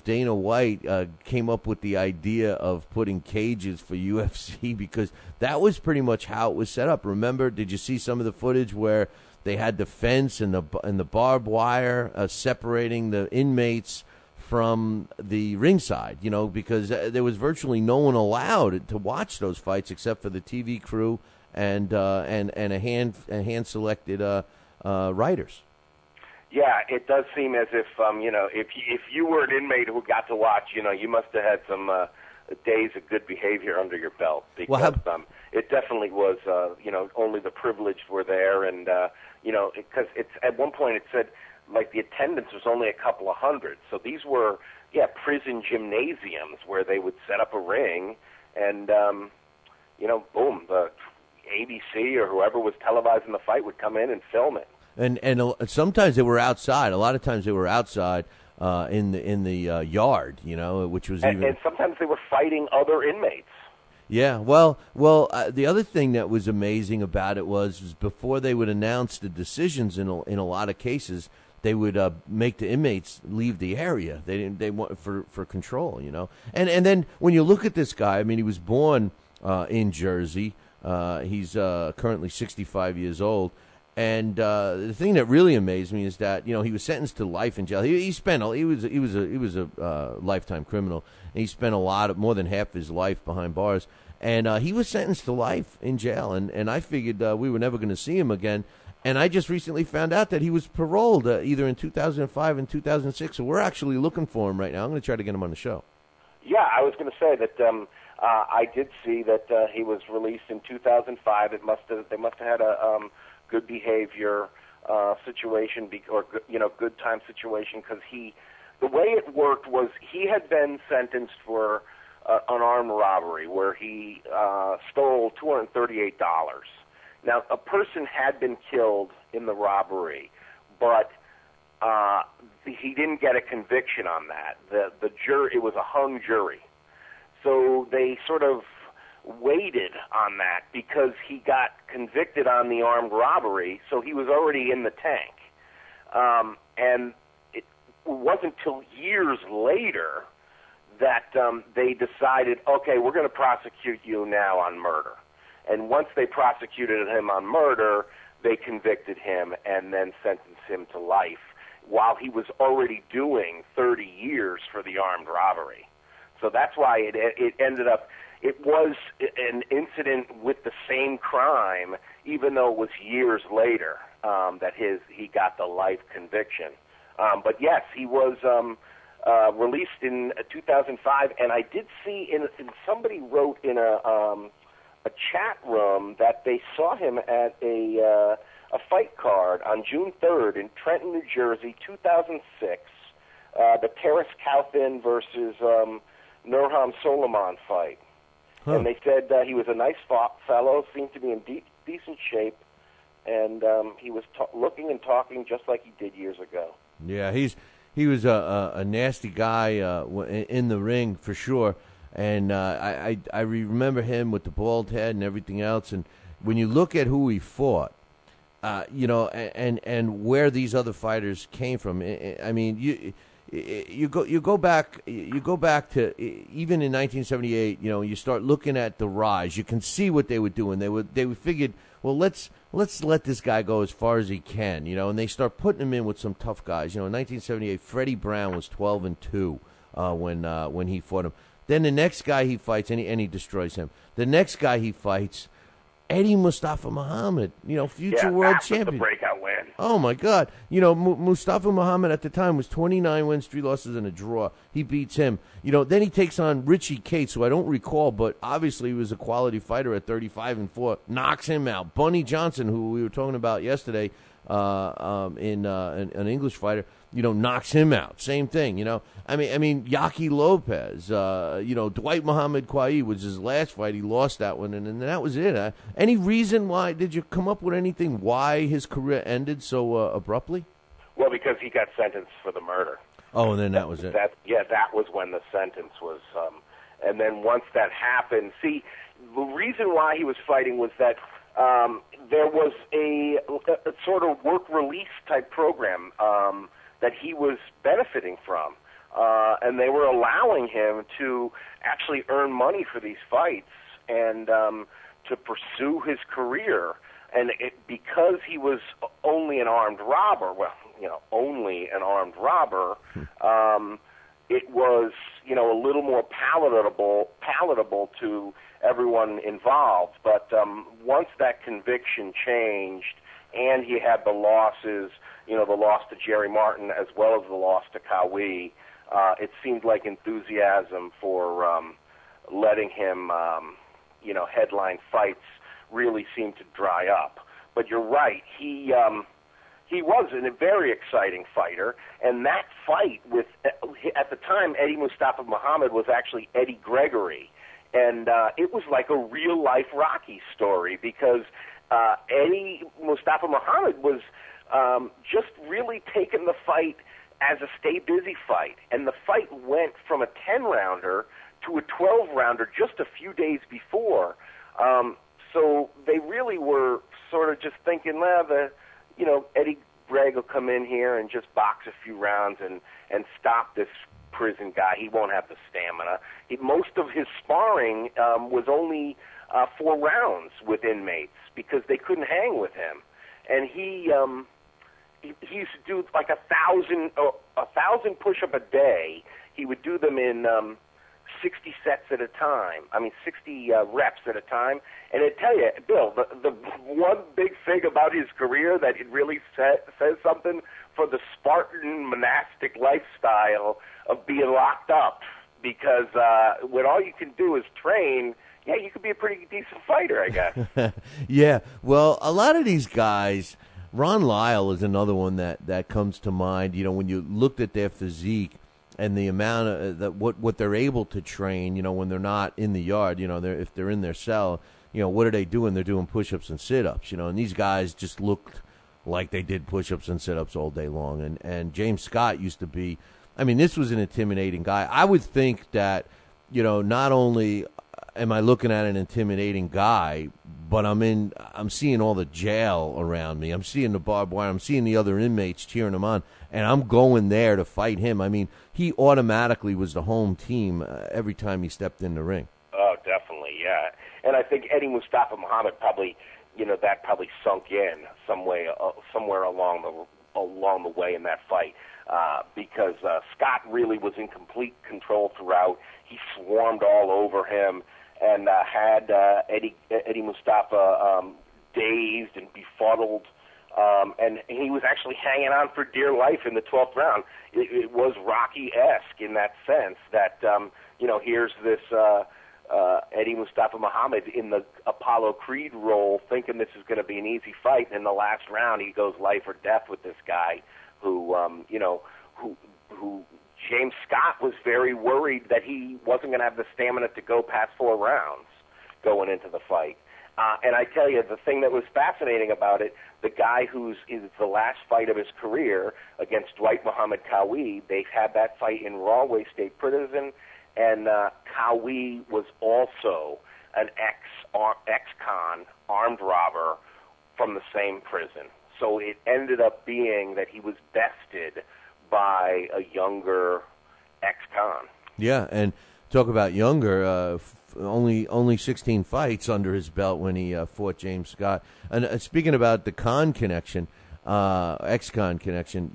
Dana White came up with the idea of putting cages for UFC because that was pretty much how it was set up. Remember? Did you see some of the footage where they had the fence and the barbed wire separating the inmates from the ringside, because there was virtually no one allowed to watch those fights except for the TV crew and a hand selected writers. Yeah, it does seem as if if you were an inmate who got to watch, you must have had some days of good behavior under your belt because it definitely was only the privileged were there, and because it's at one point it said like the attendance was only a couple of hundred, so these were prison gymnasiums where they would set up a ring and boom, the ABC or whoever was televising the fight would come in and film it. And sometimes they were outside. A lot of times they were outside in the yard, which was and sometimes they were fighting other inmates. Yeah, well, the other thing that was amazing about it was before they would announce the decisions in a lot of cases, they would make the inmates leave the area. They want for control, And then when you look at this guy, I mean, he was born in Jersey. He's currently 65 years old. And the thing that really amazed me is that he was sentenced to life in jail. He was a lifetime criminal, and he spent more than half his life behind bars. And he was sentenced to life in jail. And I figured we were never going to see him again. And I just recently found out that he was paroled either in 2005 and 2006. So we're actually looking for him right now. I'm going to try to get him on the show. Yeah, I was going to say that I did see that he was released in 2005. They must have had a good behavior situation or good time situation because the way it worked was he had been sentenced for an armed robbery where he stole $238. Now, a person had been killed in the robbery, but he didn't get a conviction on that. The jury, it was a hung jury. So they sort of waited on that because he got convicted on the armed robbery, so he was already in the tank. And it wasn't until years later that they decided, okay, we're going to prosecute you now on murder. And once they prosecuted him on murder, they convicted him and then sentenced him to life while he was already doing 30 years for the armed robbery. So that's why it ended up, it was an incident with the same crime, even though it was years later that he got the life conviction. But yes, he was released in 2005, and I did see in somebody wrote in a chat room that they saw him at a fight card on June 3rd in Trenton, New Jersey, 2006, the Terrace Kaufman versus Nurhan Solomon fight. Huh. And they said he was a nice fellow, seemed to be in decent shape, and he was looking and talking just like he did years ago. Yeah, he was a nasty guy in the ring for sure. And I remember him with the bald head and everything else. And when you look at who he fought, and where these other fighters came from, I mean, you go back to even in 1978. You start looking at the rise. You can see what they were doing. They figured, well, let's let this guy go as far as he can. And they start putting him in with some tough guys. In 1978, Freddie Brown was 12-2 when he fought him. Then the next guy he fights, and he destroys him. The next guy he fights, Eddie Mustafa Muhammad, future world champion. The breakout win. Oh, my God. Mustafa Muhammad at the time was 29 wins, 3 losses, and a draw. He beats him. Then he takes on Richie Cates, who I don't recall, but obviously he was a quality fighter at 35-4. Knocks him out. Bunny Johnson, who we were talking about yesterday, in an English fighter, knocks him out. Same thing, I mean, Yaki Lopez, Dwight Muhammad Quaid was his last fight. He lost that one, and that was it. Any reason why? Did you come up with anything why his career ended so abruptly? Well, because he got sentenced for the murder. Oh, and then that was it. That was when the sentence was. And then once that happened, see, the reason why he was fighting was that there was a sort of work release type program that he was benefiting from. And they were allowing him to actually earn money for these fights and to pursue his career. And because he was only an armed robber, it was, a little more palatable to everyone involved. But once that conviction changed and he had the losses, the loss to Jerry Martin as well as the loss to Kawi, it seemed like enthusiasm for letting him, headline fights really seemed to dry up. But you're right, he was a very exciting fighter, and that fight with, at the time, Eddie Mustafa Muhammad was actually Eddie Gregory, and it was like a real-life Rocky story because Eddie Mustafa Muhammad was just really taking the fight as a stay-busy fight, and the fight went from a 10-rounder to a 12-rounder just a few days before. So they really were sort of just thinking, Eddie Gregg will come in here and just box a few rounds and stop this prison guy. He won't have the stamina. Most of his sparring was only 4 rounds with inmates because they couldn't hang with him. And he used to do like 1,000 push-up a day. He would do them in 60 sets at a time. 60 reps at a time. And I tell you, Bill, the one big thing about his career that it really says something for the Spartan monastic lifestyle of being locked up, because when all you can do is train, you could be a pretty decent fighter, I guess. Yeah, well, a lot of these guys, Ron Lyle is another one that comes to mind. When you looked at their physique and the amount of what they're able to train, when they're not in the yard, if they're in their cell, what are they doing? They're doing push-ups and sit-ups, and these guys just looked like they did push-ups and sit-ups all day long. And James Scott used to be, this was an intimidating guy. I would think that, not only am I looking at an intimidating guy? But I'm seeing all the jail around me. I'm seeing the barbed wire. I'm seeing the other inmates cheering him on, and I'm going there to fight him. I mean, he automatically was the home team every time he stepped in the ring. Oh, definitely, yeah. And I think Eddie Mustafa Muhammad probably, that probably sunk in somewhere along the way in that fight, because Scott really was in complete control throughout. He swarmed all over him and had Eddie Mustafa dazed and befuddled, and he was actually hanging on for dear life in the 12th round. It was Rocky-esque in that sense that, here's this Eddie Mustafa Muhammad in the Apollo Creed role, thinking this is going to be an easy fight, and in the last round he goes life or death with this guy who James Scott was very worried that he wasn't going to have the stamina to go past 4 rounds going into the fight. And I tell you, the thing that was fascinating about it, the guy is the last fight of his career against Dwight Muhammad Qawi, they had that fight in Rahway State Prison, and Qawi was also an ex-con armed robber from the same prison. So it ended up being that he was bested by a younger ex-con. Yeah, and talk about younger, only 16 fights under his belt when he fought James Scott. And speaking about the con connection, ex-con connection,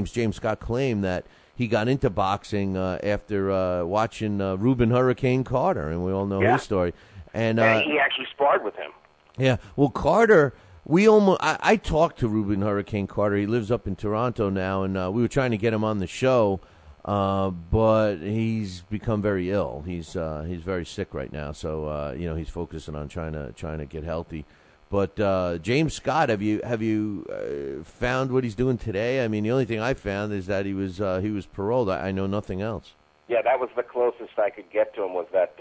James Scott claimed that he got into boxing after watching Reuben Hurricane Carter, and we all know his story. And he actually sparred with him. Yeah, well, Carter... I talked to Reuben Hurricane Carter. He lives up in Toronto now, and we were trying to get him on the show, but he's become very ill. He's very sick right now, so he's focusing on trying to get healthy. But James Scott, have you found what he's doing today? I mean, the only thing I found is that he was paroled. I know nothing else. Yeah, that was the closest I could get to him, was that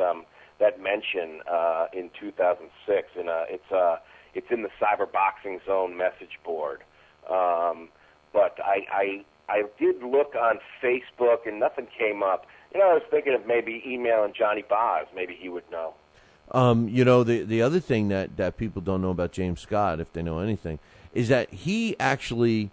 mention in 2006, and it's in the Cyber Boxing Zone message board. But I did look on Facebook, and nothing came up. I was thinking of maybe emailing Johnny Boz. Maybe he would know. The other thing that people don't know about James Scott, if they know anything, is that he actually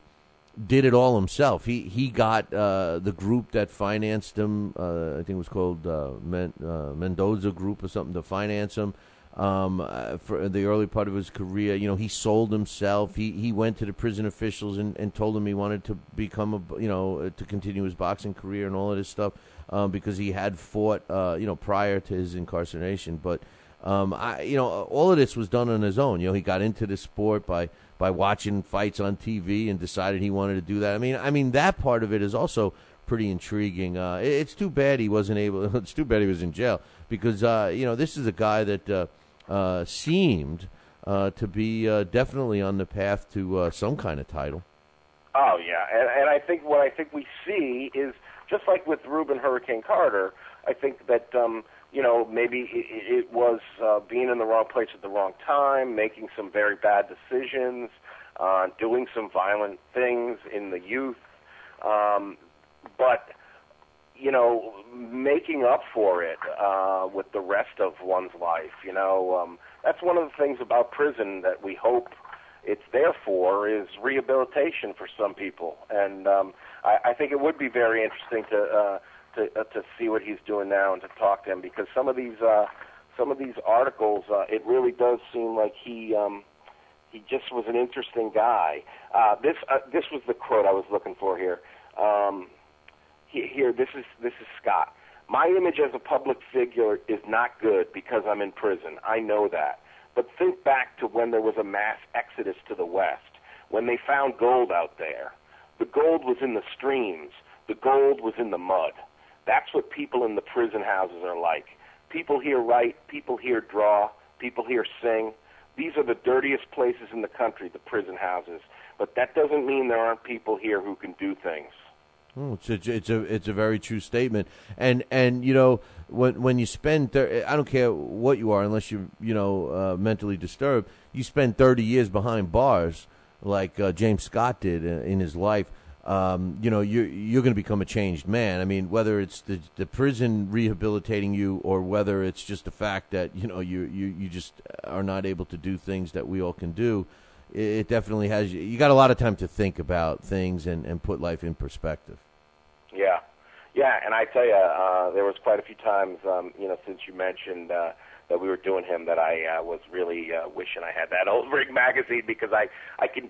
did it all himself. He got the group that financed him, I think it was called Mendoza Group or something, to finance him. For the early part of his career, he sold himself. He went to the prison officials and told them he wanted to become to continue his boxing career and all of this stuff, because he had fought, prior to his incarceration. But, all of this was done on his own. He got into the sport by watching fights on TV and decided he wanted to do that. I mean that part of it is also pretty intriguing. It's too bad he wasn't able. It's too bad he was in jail, because this is a guy that seemed to be definitely on the path to some kind of title. Oh yeah, and I think what we see is just like with Reuben Hurricane Carter. I think that maybe it was being in the wrong place at the wrong time, making some very bad decisions, doing some violent things in the youth, but making up for it with the rest of one's life. That's one of the things about prison that we hope it's there for, is rehabilitation for some people. And I think it would be very interesting to see what he's doing now and to talk to him, because some of these articles, it really does seem like he just was an interesting guy. This was the quote I was looking for here. Here, this is Scott. My image as a public figure is not good because I'm in prison. I know that. But think back to when there was a mass exodus to the West, when they found gold out there. The gold was in the streams. The gold was in the mud. That's what people in the prison houses are like. People here write, people here draw, people here sing. These are the dirtiest places in the country, the prison houses. But that doesn't mean there aren't people here who can do things. Oh, it's a very true statement, and when you spend I don't care what you are, unless you're mentally disturbed, you spend 30 years behind bars like James Scott did in his life. you're going to become a changed man. I mean, whether it's the prison rehabilitating you or whether it's just the fact that, you just are not able to do things that we all can do, it definitely has you got a lot of time to think about things and put life in perspective. Yeah. Yeah, and I tell you, there was quite a few times, since you mentioned that we were doing him, that I was really wishing I had that old Ring magazine, because I could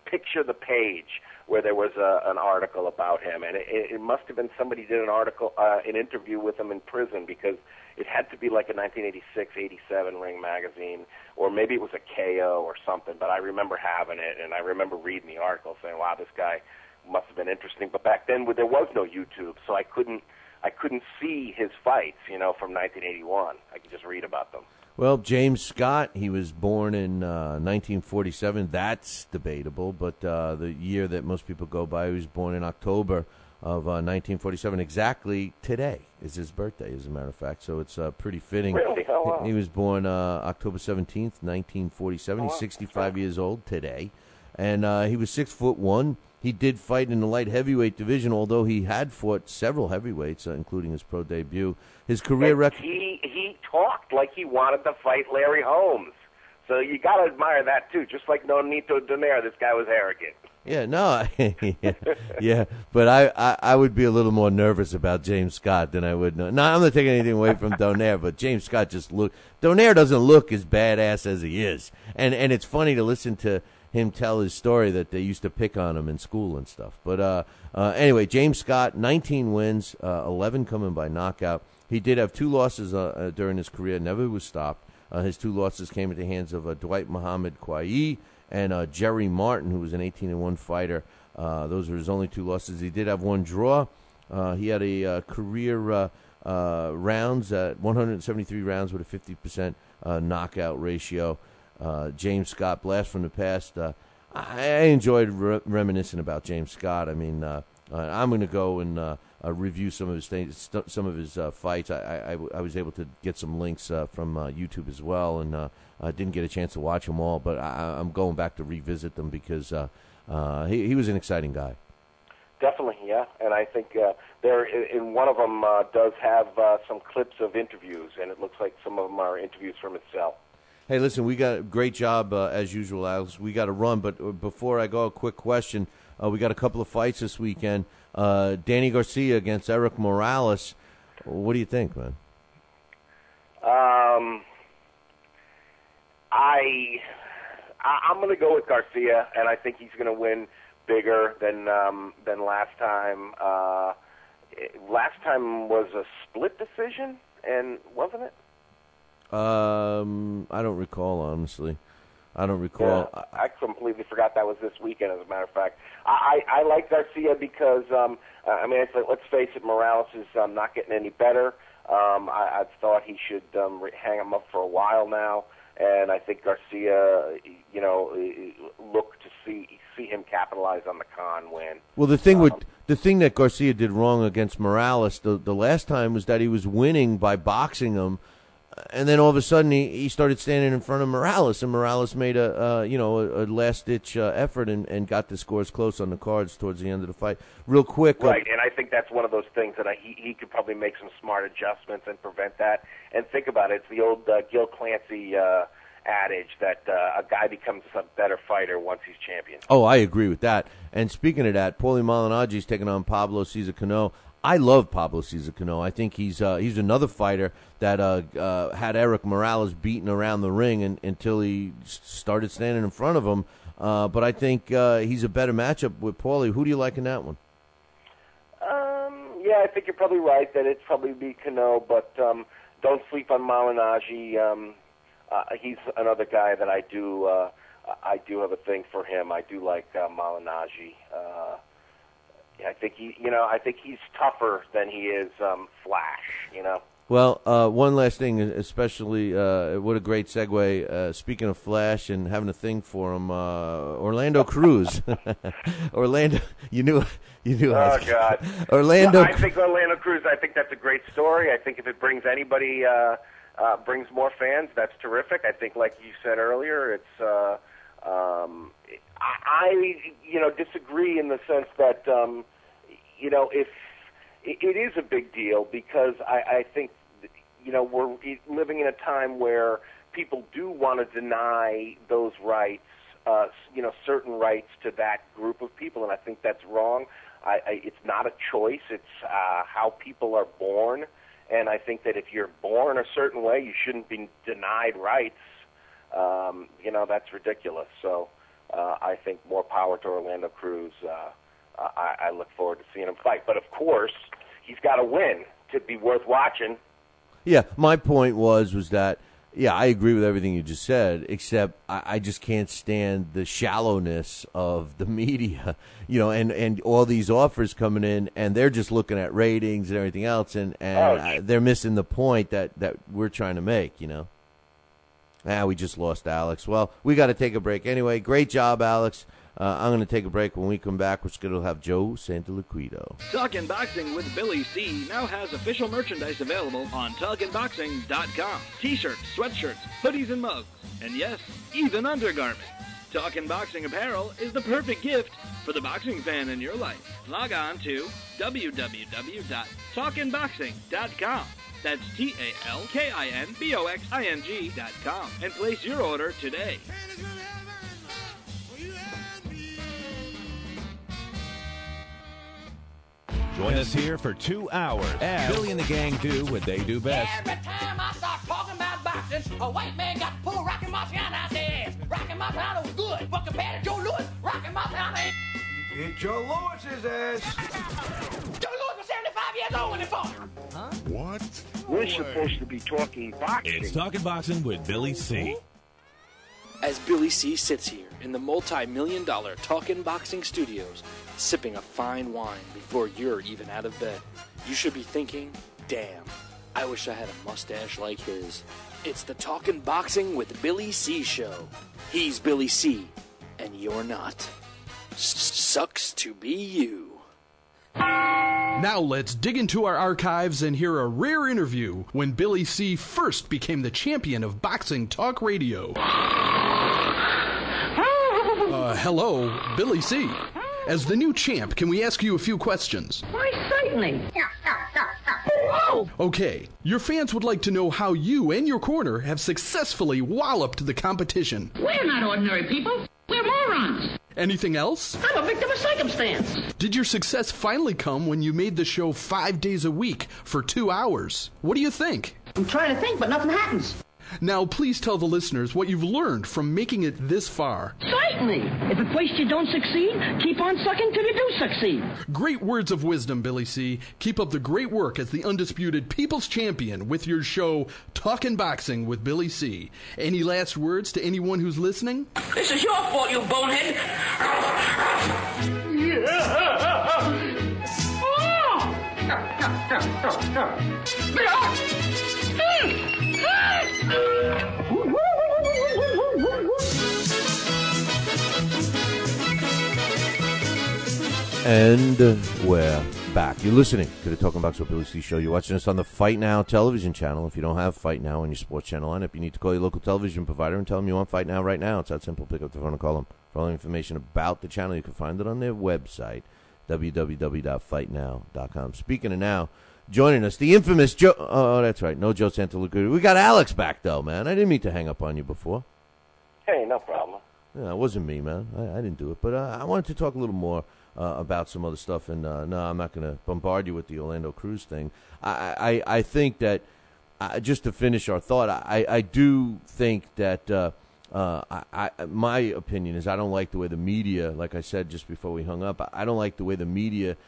picture the page where there was an article about him, and it must have been somebody did an interview with him in prison, because it had to be like a 1986, 87 Ring magazine, or maybe it was a KO or something. But I remember having it, and I remember reading the article saying, "Wow, this guy must have been interesting." But back then there was no YouTube, so I couldn't see his fights, from 1981. I could just read about them. Well, James Scott, he was born in 1947. That's debatable, but the year that most people go by, he was born in October of 1947. Exactly today is his birthday, as a matter of fact, so it's pretty fitting. Really? Oh, wow. He was born October 17th, 1947. He's 65 years old today, and he was 6'1". He did fight in the light heavyweight division, although he had fought several heavyweights, including his pro debut. His career record... He talked like he wanted to fight Larry Holmes. So you got to admire that, too. Just like Nonito Donaire, this guy was arrogant. Yeah, no, yeah, but I would be a little more nervous about James Scott than I would. No, I'm not taking anything away from Donaire, but James Scott Donaire doesn't look as badass as he is. And it's funny to listen to him tell his story that they used to pick on him in school and stuff. But anyway, James Scott, 19 wins, 11 coming by knockout. He did have 2 losses during his career, never was stopped. His 2 losses came at the hands of Dwight Muhammad Quayi and Jerry Martin, who was an 18-1 fighter. Those were his only 2 losses. He did have 1 draw. He had a career rounds at 173 rounds with a 50% knockout ratio. James Scott, blast from the past. I enjoyed reminiscing about James Scott. I mean, I'm going to go and review some of his things, some of his fights. I was able to get some links from YouTube as well, and I didn't get a chance to watch them all, but I'm going back to revisit them because he was an exciting guy. Definitely, yeah. And I think there in one of them does have some clips of interviews, and it looks like some of them are interviews from his cell. Hey, listen, we got a great job, as usual, Alex. We got to run, but before I go, a quick question. We got a couple of fights this weekend. Danny Garcia against Eric Morales. What do you think, man? I'm going to go with Garcia, and I think he's going to win bigger than last time. Last time was a split decision, and wasn't it? I don't recall, honestly. I don't recall. Yeah, I completely forgot that was this weekend, as a matter of fact. I like Garcia because, let's face it, Morales is not getting any better. I thought he should hang him up for a while now, and I think Garcia, look to see him capitalize on the Khan win. Well, the thing that Garcia did wrong against Morales the last time was that he was winning by boxing him. And then all of a sudden he started standing in front of Morales, and Morales made a last-ditch effort and got the scores close on the cards towards the end of the fight. Real quick. Right, and I think that's one of those things that he could probably make some smart adjustments and prevent that. And think about it. It's the old Gil Clancy adage that a guy becomes a better fighter once he's champion. Oh, I agree with that. And speaking of that, Paulie Malignaggi's taking on Pablo Cesar Cano. I love Pablo Cesar Cano. I think he's another fighter that had Eric Morales beaten around the ring until he started standing in front of him. But I think he's a better matchup with Paulie. Who do you like in that one? Yeah, I think you're probably right that it'd probably be Cano, but don't sleep on Malignaggi. He's another guy that I do have a thing for him. I do like Malignaggi. I think he's tougher than he is Flash. Well, one last thing, especially what a great segue. Speaking of Flash and having a thing for him, Orlando Cruz. Orlando, you knew. Oh God, Orlando. I think Orlando Cruz. I think that's a great story. I think if it brings anybody, brings more fans, that's terrific. I think, like you said earlier, it's. I disagree in the sense that, if it is a big deal because I think, we're living in a time where people do want to deny those rights, certain rights to that group of people, and I think that's wrong. It's not a choice. It's how people are born, and I think that if you're born a certain way, you shouldn't be denied rights. That's ridiculous. So I think more power to Orlando Cruz. I look forward to seeing him fight. But, of course, he's got to win to be worth watching. Yeah, my point was that, yeah, I agree with everything you just said, except I just can't stand the shallowness of the media, and all these offers coming in, and they're just looking at ratings and everything else, and they're missing the point that we're trying to make, we just lost Alex. Well, we got to take a break anyway. Great job, Alex. I'm going to take a break. When we come back, we're going to have Joe Santaliquido. Talkin' Boxing with Billy C. now has official merchandise available on TalkinBoxing.com. T-shirts, sweatshirts, hoodies, and mugs. And yes, even undergarments. Talkin' Boxing apparel is the perfect gift for the boxing fan in your life. Log on to www.talkinboxing.com. That's TalkinBoxing.com and place your order today. Join us here for 2 hours as Billy and the gang do what they do best. Every time I start talking about boxing, a white man got to pull Rocky Marciano out their ass. Rocky Marciano was good, but compared to Joe Louis, Rocky Marciano ain't... Hit Joe Louis's ass. Joe Louis was 75 years old when he fought. Huh? What? We're supposed to be talking boxing. It's Talking Boxing with Billy C. As Billy C. sits here in the multi-million-dollar Talkin' Boxing Studios, sipping a fine wine before you're even out of bed, you should be thinking, damn, I wish I had a mustache like his. It's the Talkin' Boxing with Billy C. show. He's Billy C., and you're not. Sucks to be you. Now let's dig into our archives and hear a rare interview when Billy C. first became the champion of boxing talk radio. Hello, Billy C. As the new champ, can we ask you a few questions? Why, certainly. Okay, your fans would like to know how you and your corner have successfully walloped the competition. We're not ordinary people. We're morons. Anything else? I'm a victim of circumstance. Did your success finally come when you made the show 5 days a week for 2 hours? What do you think? I'm trying to think, but nothing happens. Now, please tell the listeners what you've learned from making it this far. Certainly. If at first you don't succeed, keep on sucking till you do succeed. Great words of wisdom, Billy C. Keep up the great work as the undisputed People's Champion with your show, Talkin' Boxing with Billy C. Any last words to anyone who's listening? This is your fault, you bonehead. And we're back. You're listening to the Talking Boxing with Billy C. show. You're watching us on the Fight Now television channel. If you don't have Fight Now on your sports channel lineup, you need to call your local television provider and tell them you want Fight Now right now. It's that simple. Pick up the phone and call them. For all information about the channel, you can find it on their website, www.fightnow.com. Speaking of now, joining us, the infamous Joe. Oh, that's right. No Joe Santaliquido. We got Alex back, though, man. I didn't mean to hang up on you before. Hey, no problem. Yeah, it wasn't me, man. I didn't do it. But I wanted to talk a little more about some other stuff. And, no, I'm not going to bombard you with the Orlando Cruz thing. I think that, just to finish our thought, I do think that my opinion is I don't like the way the media, like I said just before we hung up, I don't like the way the media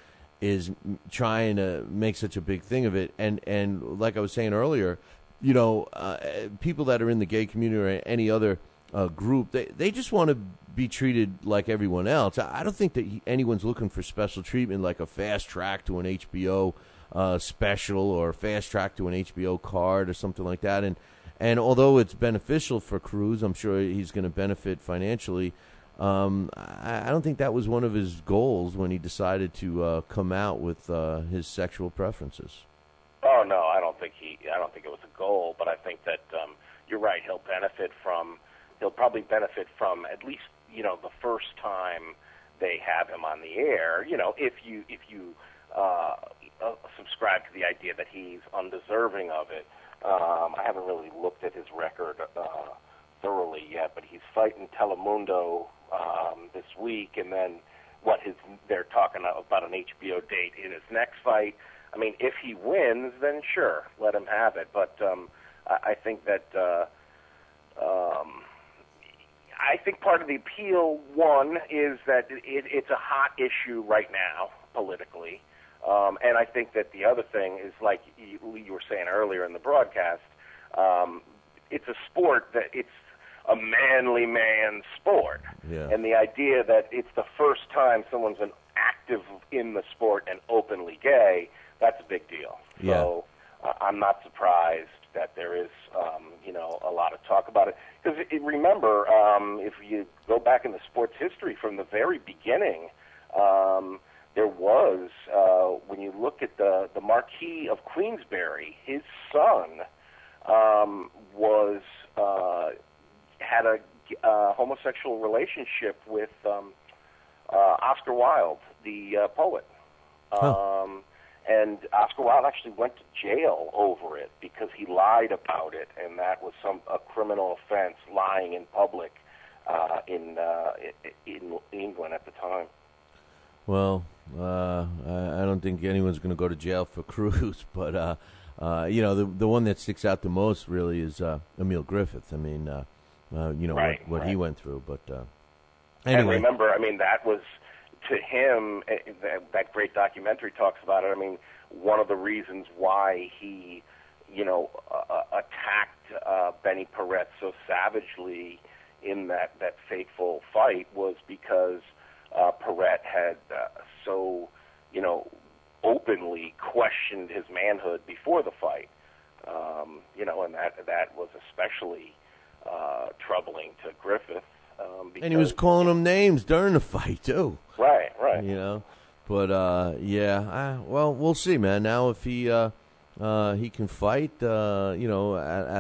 is trying to make such a big thing of it. And like I was saying earlier, people that are in the gay community or any other group, they just want to be treated like everyone else. I don't think that anyone's looking for special treatment, like a fast track to an HBO special or a fast track to an HBO card or something like that. And although it's beneficial for Cruz, I'm sure he's going to benefit financially. I don't think that was one of his goals when he decided to come out with his sexual preferences. Oh no, I don't think it was a goal, but I think that you're right. He'll probably benefit from at least the first time they have him on the air, if you subscribe to the idea that he's undeserving of it. I haven't really looked at his record thoroughly yet, but he's fighting Telemundo this week, and then they're talking about an HBO date in his next fight. I mean, if he wins, then sure, let him have it. But I think that I think part of the appeal, one, is that it's a hot issue right now politically. And I think that the other thing is, like you were saying earlier in the broadcast, it's a sport that it's a manly man sport. Yeah. And the idea that it's the first time someone's been active in the sport and openly gay, that's a big deal. Yeah. So I'm not surprised that there is, a lot of talk about it. Because remember, if you go back in the sports history from the very beginning, there was, when you look at the Marquis of Queensberry, his son had a homosexual relationship with Oscar Wilde, the poet. And Oscar Wilde actually went to jail over it because he lied about it, and that was a criminal offense, lying in public in England at the time. Well, I don't think anyone's going to go to jail for cruise, but the one that sticks out the most really is Emil Griffith. I mean, what he went through. But anyway, and remember, I mean, that was to him. That great documentary talks about it. I mean, one of the reasons why he, attacked Benny Paret so savagely in that fateful fight was because Paret had so openly questioned his manhood before the fight, and that was especially troubling to Griffith. And he was calling him names during the fight too. Right. But well, we'll see, man. Now if he can fight, at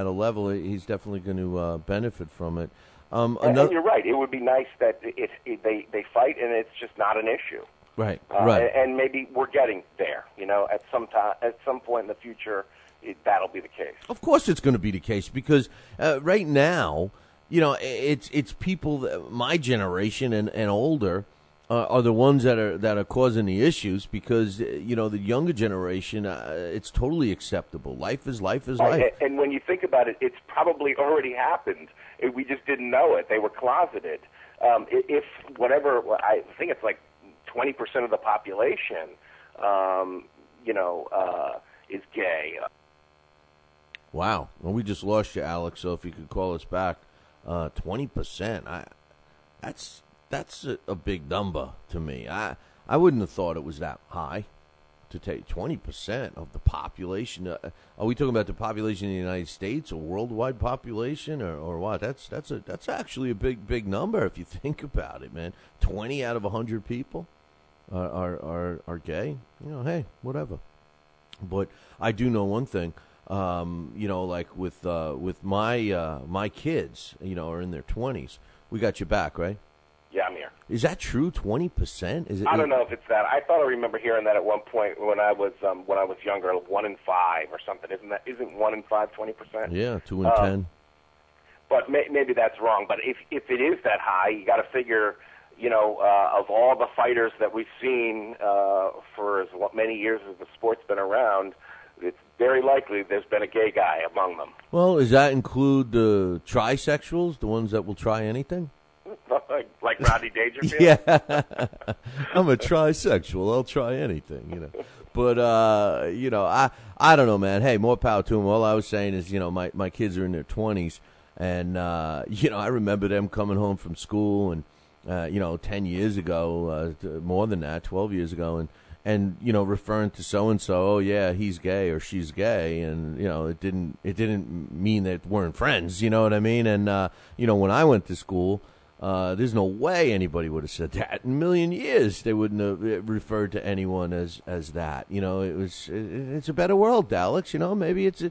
a level, he's definitely going to benefit from it. And you're right. It would be nice that they fight and it's just not an issue. Right. Right. And maybe we're getting there. At some point in the future, that'll be the case. Of course, it's going to be the case because right now, it's people my generation and older are the ones that are causing the issues because the younger generation, it's totally acceptable. Life is life. And when you think about it, it's probably already happened. We just didn't know it. They were closeted. If whatever, I think it's like 20% of the population, is gay. Wow. Well, we just lost you, Alex. So if you could call us back, 20%. That's a big number to me. I wouldn't have thought it was that high to take 20% of the population. Are we talking about the population in the United States or worldwide population or what? That's actually a big number if you think about it, man. 20 out of 100 people are gay. Hey, whatever. But I do know one thing. Like with my kids, are in their 20s. We got your back, right? Yeah, I'm here. Is that true? 20%? Is it? I don't know if it's that. I thought I remember hearing that at one point when I was younger. 1 in 5 or something. Isn't 1 in 5 20%? Yeah, 2 in 10. But maybe that's wrong. But if it is that high, you got to figure. Of all the fighters that we've seen for as many years as the sport's been around, it's very likely there's been a gay guy among them. Well, does that include the trisexuals, the ones that will try anything? Like Rodney Dangerfield? Yeah. I'm a trisexual. I'll try anything, But, I don't know, man. Hey, more power to them. All I was saying is, my kids are in their 20s. And, I remember them coming home from school and, 10 years ago, more than that, 12 years ago, and referring to so-and-so, oh, yeah, he's gay or she's gay. And, it didn't mean that weren't friends, you know what I mean? And, when I went to school, there's no way anybody would have said that. In a million years, they wouldn't have referred to anyone as that. It's a better world, Alex. Maybe it's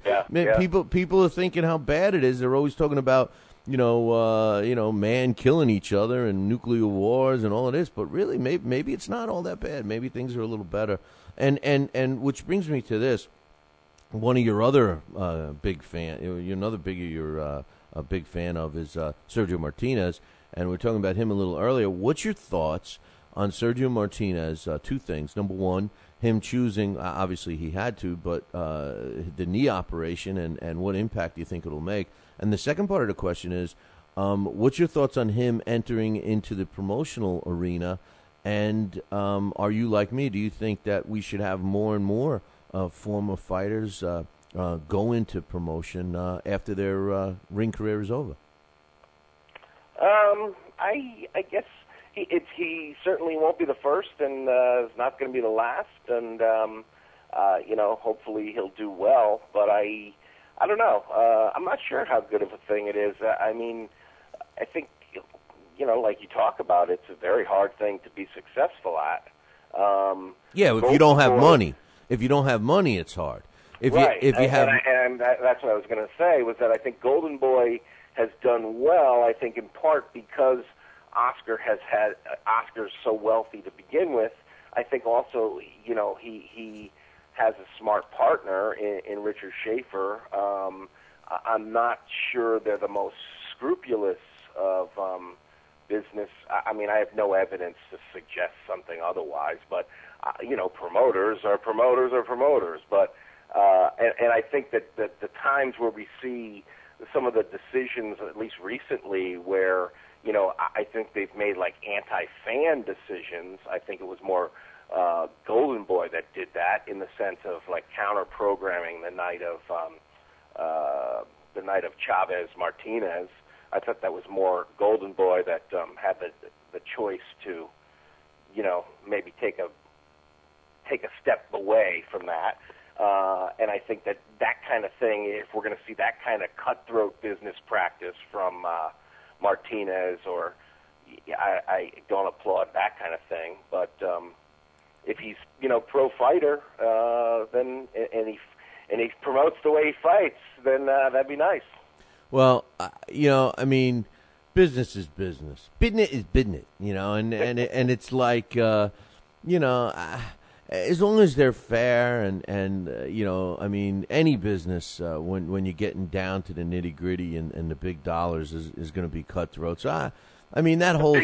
people are thinking how bad it is. They're always talking about man killing each other and nuclear wars and all of this. But really, maybe it's not all that bad. Maybe things are a little better. And which brings me to this. One of your other big fan, another biggie you're a big fan of is Sergio Martinez, and we're talking about him a little earlier. What's your thoughts on Sergio Martinez? Two things. Number one, him choosing, obviously he had to, but the knee operation and what impact do you think it'll make? And the second part of the question is, what's your thoughts on him entering into the promotional arena? And are you like me? Do you think that we should have more and more former fighters go into promotion after their ring career is over? I guess he certainly won't be the first, and is not going to be the last. And hopefully he'll do well. But I don't know. I'm not sure how good of a thing it is. I mean, I think like you talk about, it's a very hard thing to be successful at. If you don't have money. If you don't have money, it's hard. If you have, that's what I was going to say, was that I think Golden Boy has done well. I think in part because Oscar's so wealthy to begin with. I think also, he has a smart partner in Richard Schaefer. I'm not sure they're the most scrupulous of business. I mean, I have no evidence to suggest something otherwise, but promoters are promoters. But and I think that the times where we see some of the decisions, at least recently, where I think they've made like anti-fan decisions. I think it was more Golden Boy that did that, in the sense of like counter-programming the night of Chavez Martinez. I thought that was more Golden Boy that had the choice to, maybe take a step away from that. And I think that kind of thing, if we're going to see that kind of cutthroat business practice from Martinez, or I don't applaud that kind of thing. But if he's pro fighter, then and he promotes the way he fights, then that'd be nice. Well, I mean, business is business. Business is business, and it's like, as long as they're fair and I mean, any business, when you're getting down to the nitty gritty and the big dollars is going to be cutthroat. So I mean, that whole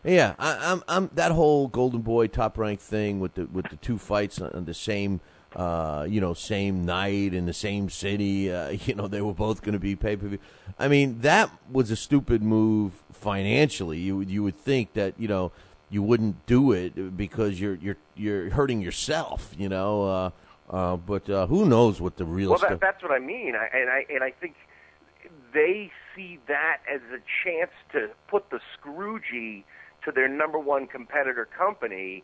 yeah, I'm that whole Golden Boy Top Rank thing with the two fights on the same. Same night in the same city, they were both going to be pay-per-view. I mean, that was a stupid move financially. You would think that, you wouldn't do it because you're hurting yourself, but who knows what the real stuff. That's what I mean. I think they see that as a chance to put the Scroogey to their number one competitor company.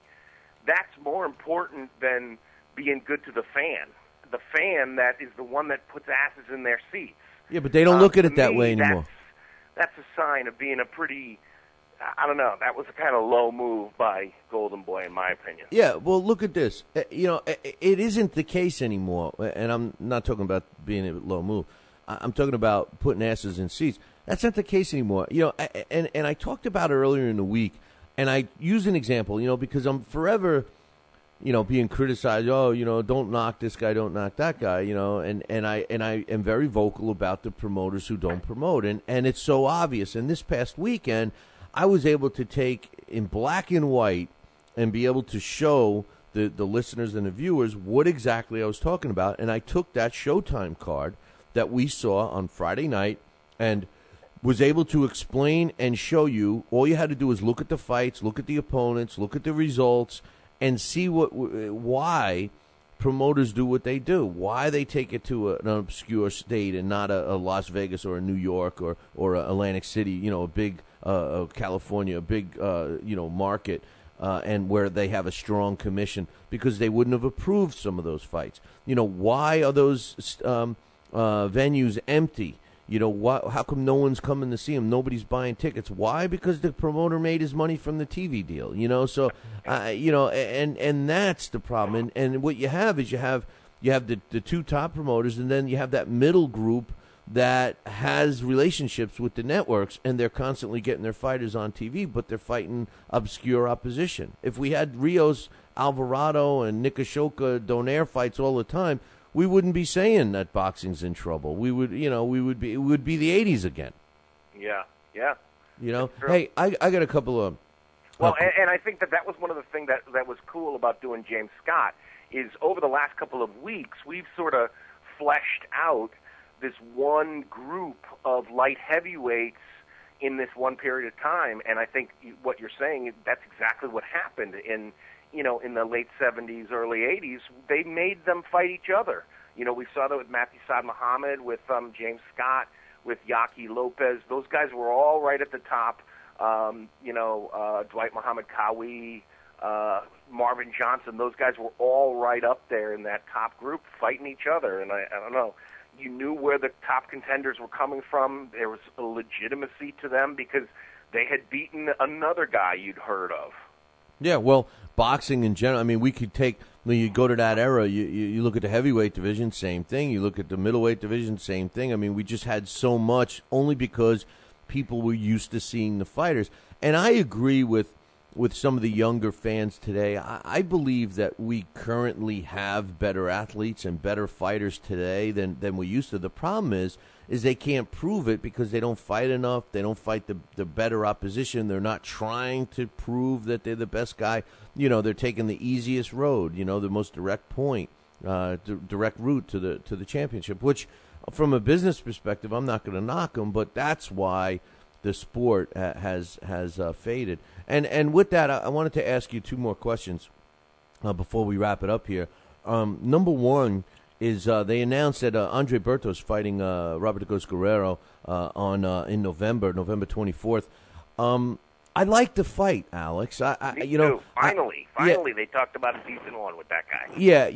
That's more important than being good to the fan. The fan that is the one that puts asses in their seats. Yeah, but they don't look at it that way anymore. That's a sign of being a pretty, I don't know, that was a kind of low move by Golden Boy, in my opinion. Yeah, well, look at this. It isn't the case anymore, and I'm not talking about being a low move. I'm talking about putting asses in seats. That's not the case anymore. And I talked about it earlier in the week, and I use an example, because I'm forever being criticized. Don't knock this guy, don't knock that guy. And I am very vocal about the promoters who don't promote, and it's so obvious. And this past weekend, I was able to take in black and white and be able to show the listeners and the viewers what exactly I was talking about. And I took that Showtime card that we saw on Friday night and was able to explain and show you. All you had to do was look at the fights, look at the opponents, look at the results, and see why promoters do what they do, why they take it to an obscure state and not a Las Vegas or a New York or a Atlantic City, a big California, a big market, and where they have a strong commission, because they wouldn't have approved some of those fights. Why are those venues empty? How come no one's coming to see him? Nobody's buying tickets. Why? Because the promoter made his money from the TV deal. So and that's the problem. And what you have is you have the two top promoters, and then you have that middle group that has relationships with the networks, and they're constantly getting their fighters on TV, but they're fighting obscure opposition. If we had Rios, Alvarado, and Nikoshoka Donaire fights all the time, we wouldn't be saying that boxing's in trouble. We would, it would be the 80s again. Yeah. Hey, I got a couple of... Well, and I think that was one of the things that was cool about doing James Scott is over the last couple of weeks, we've sort of fleshed out this one group of light heavyweights in this one period of time, and I think what you're saying, that's exactly what happened in the late 70s, early 80s. They made them fight each other. We saw that with Matthew Saad Muhammad, with James Scott, with Yaki Lopez. Those guys were all right at the top. Dwight Muhammad Kawi, Marvin Johnson, those guys were all right up there in that top group fighting each other. And I don't know, you knew where the top contenders were coming from. There was a legitimacy to them because they had beaten another guy you'd heard of. Yeah, well, boxing in general, I mean, we could take, when you go to that era, you look at the heavyweight division, same thing. You look at the middleweight division, same thing. I mean, we just had so much only because people were used to seeing the fighters. And I agree with some of the younger fans today. I believe that we currently have better athletes and better fighters today than we used to. The problem is they can't prove it because they don't fight enough. They don't fight the better opposition. They're not trying to prove that they're the best guy. They're taking the easiest road, the most direct point, direct route to the championship, which from a business perspective, I'm not going to knock them, but that's why the sport has faded. And with that, I wanted to ask you two more questions before we wrap it up here. Number one is they announced that Andre Berto is fighting Robert Ghost Guerrero in November 24th. I like the fight, Alex. Finally, they talked about a decent one with that guy. Yeah,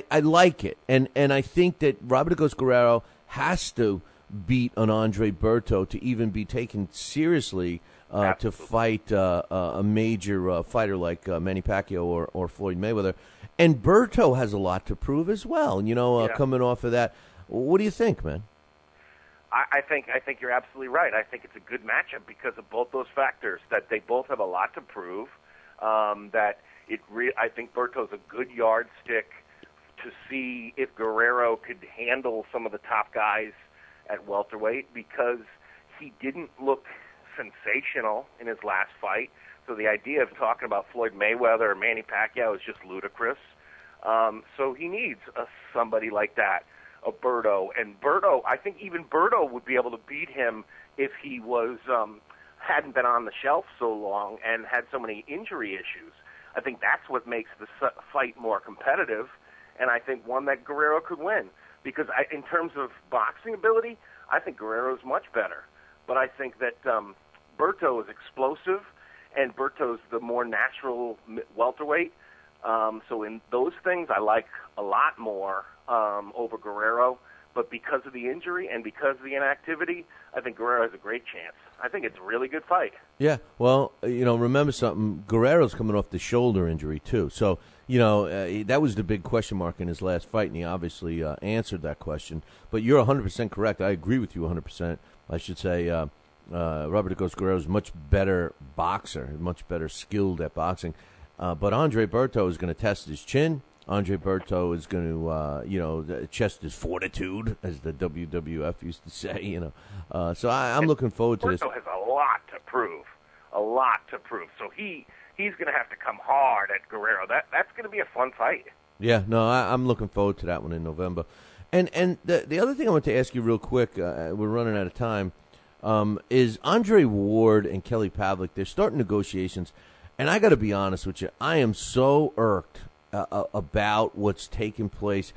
I like it, and I think that Robert Ghost Guerrero has to beat an Andre Berto to even be taken seriously to fight a major fighter like Manny Pacquiao or Floyd Mayweather. And Berto has a lot to prove as well. Coming off of that, what do you think, man? I think you're absolutely right. I think it's a good matchup because of both those factors. That they both have a lot to prove. I think Berto's a good yardstick to see if Guerrero could handle some of the top guys at welterweight because he didn't look sensational in his last fight. So the idea of talking about Floyd Mayweather or Manny Pacquiao is just ludicrous. So he needs somebody like that. Berto. And Berto, I think even Berto would be able to beat him if he was hadn't been on the shelf so long and had so many injury issues. I think that's what makes the fight more competitive, and I think one that Guerrero could win. Because in terms of boxing ability, I think Guerrero's much better. But I think that Berto is explosive, and Berto's the more natural welterweight. So in those things, I like a lot more over Guerrero. But because of the injury and because of the inactivity, I think Guerrero has a great chance. I think it's a really good fight. Yeah, well, remember something. Guerrero's coming off the shoulder injury, too. So, that was the big question mark in his last fight, and he obviously answered that question. But you're 100% correct. I agree with you 100%. I should say Robert Ghost Guerrero is a much better boxer, much better skilled at boxing. But Andre Berto is going to test his chin. Andre Berto is going to, test his fortitude, as the WWF used to say, So I'm looking forward to this. Berto has a lot to prove. So he's going to have to come hard at Guerrero. That's going to be a fun fight. Yeah, no, I'm looking forward to that one in November. And the other thing I want to ask you real quick, we're running out of time, is Andre Ward and Kelly Pavlik, they're starting negotiations. And I got to be honest with you, I am so irked about what's taking place.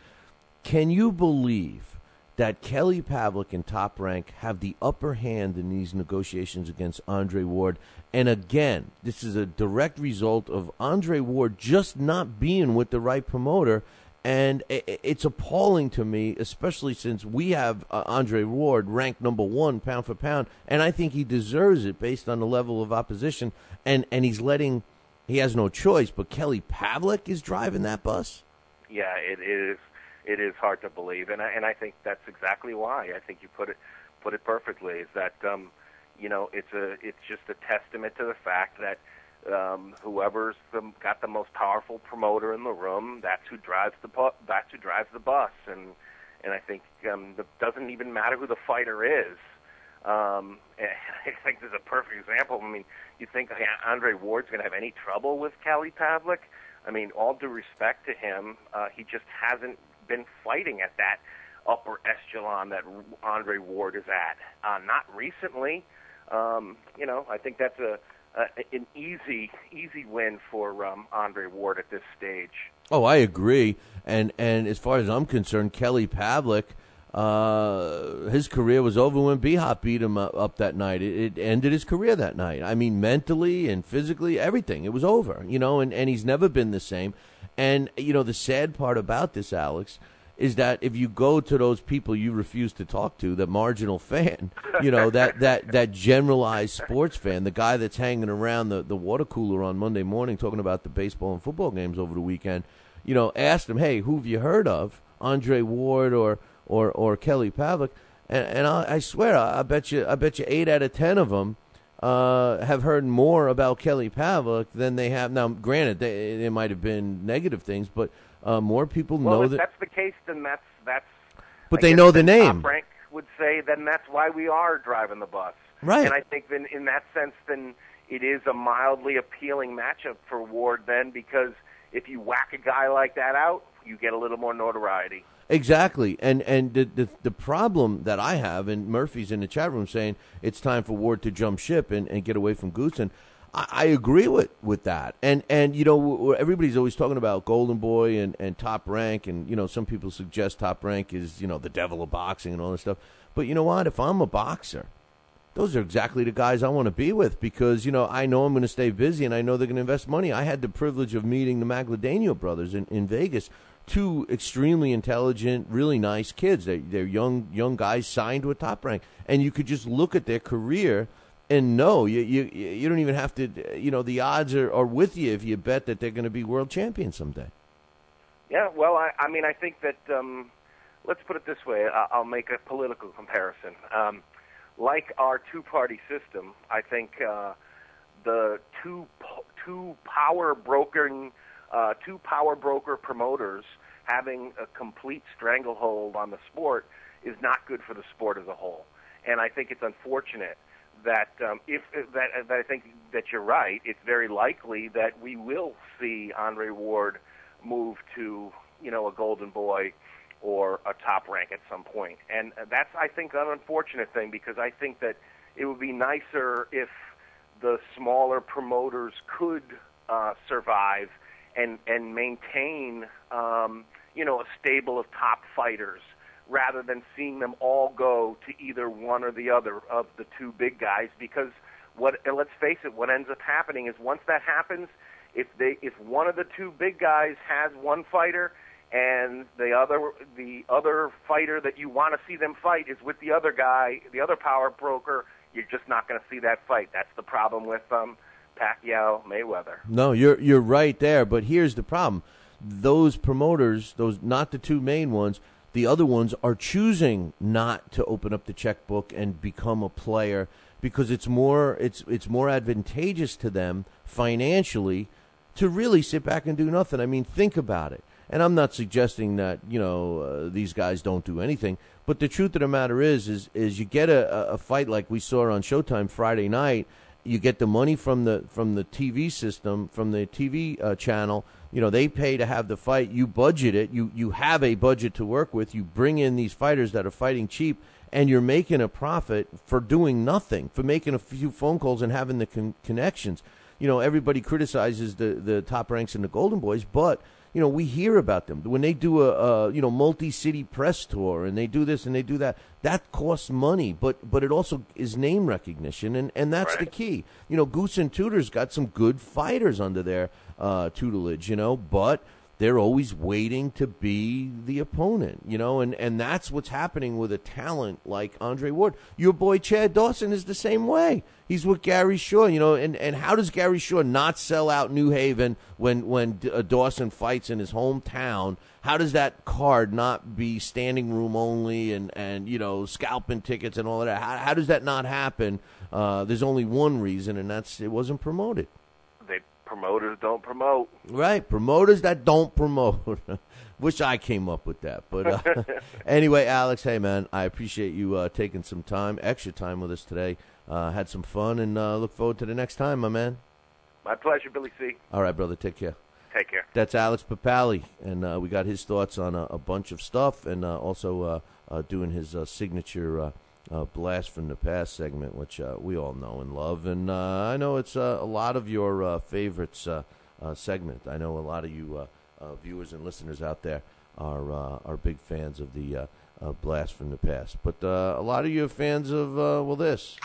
Can you believe that Kelly Pavlik and Top Rank have the upper hand in these negotiations against Andre Ward? And again, this is a direct result of Andre Ward just not being with the right promoter. And it's appalling to me, especially since we have Andre Ward ranked number 1 pound for pound, and I think he deserves it based on the level of opposition. And he has no choice, but Kelly Pavlik is driving that bus. Yeah, it is. it is hard to believe, and I think that's exactly why. I think you put it perfectly. Is that it's just a testament to the fact that whoever's got the most powerful promoter in the room, that's who drives the bus, and I think it doesn't even matter who the fighter is. And I think there's a perfect example. I mean, you think Andre Ward's going to have any trouble with Kelly Pavlik? I mean, all due respect to him, he just hasn't been fighting at that upper echelon that Andre Ward is at. Not recently. I think that's an easy win for Andre Ward at this stage. Oh, I agree. And as far as I'm concerned, Kelly Pavlik, his career was over when B-Hop beat him up that night. It ended his career that night. I mean, mentally and physically, everything. It was over, and he's never been the same. And, the sad part about this, Alex, is that if you go to those people you refuse to talk to, the marginal fan, that generalized sports fan, the guy that's hanging around the water cooler on Monday morning talking about the baseball and football games over the weekend, asked him, hey, who have you heard of, Andre Ward or Kelly Pavlik? And I swear, I bet you 8 out of 10 of them have heard more about Kelly Pavlik than they have. Now, granted, there might have been negative things, but more people know that. If that's the case, then that's. But they know the name. Frank would say, then that's why we are driving the bus. Right. And I think then, in that sense, then it is a mildly appealing matchup for Ward. Then, because if you whack a guy like that out, you get a little more notoriety. Exactly, and the problem that I have, and Murphy's in the chat room saying it's time for Ward to jump ship and get away from Goosen. I agree with that, and everybody's always talking about Golden Boy and Top Rank, and some people suggest Top Rank is the devil of boxing and all this stuff. But you know what? If I'm a boxer, those are exactly the guys I want to be with because I know I'm going to stay busy and I know they're going to invest money. I had the privilege of meeting the Magladano brothers in Vegas. 2 extremely intelligent, really nice kids. They're young guys signed with Top Rank, and you could just look at their career and know you don't even have to. The odds are with you if you bet that they're going to be world champions someday. Yeah, well, I mean, I think that let's put it this way. I'll make a political comparison. Like our 2-party system, I think the two power broker promoters having a complete stranglehold on the sport is not good for the sport as a whole. And I think it's unfortunate that that I think that you're right. It's very likely that we will see Andre Ward move to a Golden Boy or a Top Rank at some point. And that's, I think, an unfortunate thing because I think that it would be nicer if the smaller promoters could survive and maintain a stable of top fighters rather than seeing them all go to either one or the other of the 2 big guys because let's face it, what ends up happening is once that happens, if one of the 2 big guys has one fighter and the other fighter that you want to see them fight is with the other guy, the other power broker, you're just not going to see that fight. That's the problem with Pacquiao Mayweather. No, you're right there, but here's the problem. Those promoters, those not the 2 main ones, the other ones are choosing not to open up the checkbook and become a player because it's more advantageous to them financially to really sit back and do nothing. I mean, think about it. And I'm not suggesting that these guys don't do anything, but the truth of the matter is you get a fight like we saw on Showtime Friday night. You get the money from the TV system, from the TV channel. They pay to have the fight. You budget it. You have a budget to work with. You bring in these fighters that are fighting cheap, and you're making a profit for doing nothing, for making a few phone calls and having the connections. Everybody criticizes the Top Ranks and the Golden Boys, but we hear about them when they do a multi-city press tour and they do this and they do that. That costs money, but it also is name recognition, and that's the key. Goose and Tudor's got some good fighters under their tutelage, but they're always waiting to be the opponent, and that's what's happening with a talent like Andre Ward. Your boy Chad Dawson is the same way. He's with Gary Shaw, and how does Gary Shaw not sell out New Haven when Dawson fights in his hometown? how does that card not be standing room only and you know, scalping tickets and all of that? How does that not happen? There's only one reason, and that's it wasn't promoted. Promoters don't promote. Right, promoters that don't promote. Wish I came up with that. But anyway, Alex, hey, man, I appreciate you taking some time, extra time with us today. Had some fun, and look forward to the next time, my man. My pleasure, Billy C. All right, brother, take care. Take care. That's Alex Papali, and we got his thoughts on a bunch of stuff, and also doing his signature Blast from the Past segment, which we all know and love. And I know it's a lot of your favorites segment. I know a lot of you viewers and listeners out there are big fans of the Blast from the Past. But a lot of you are fans of, this.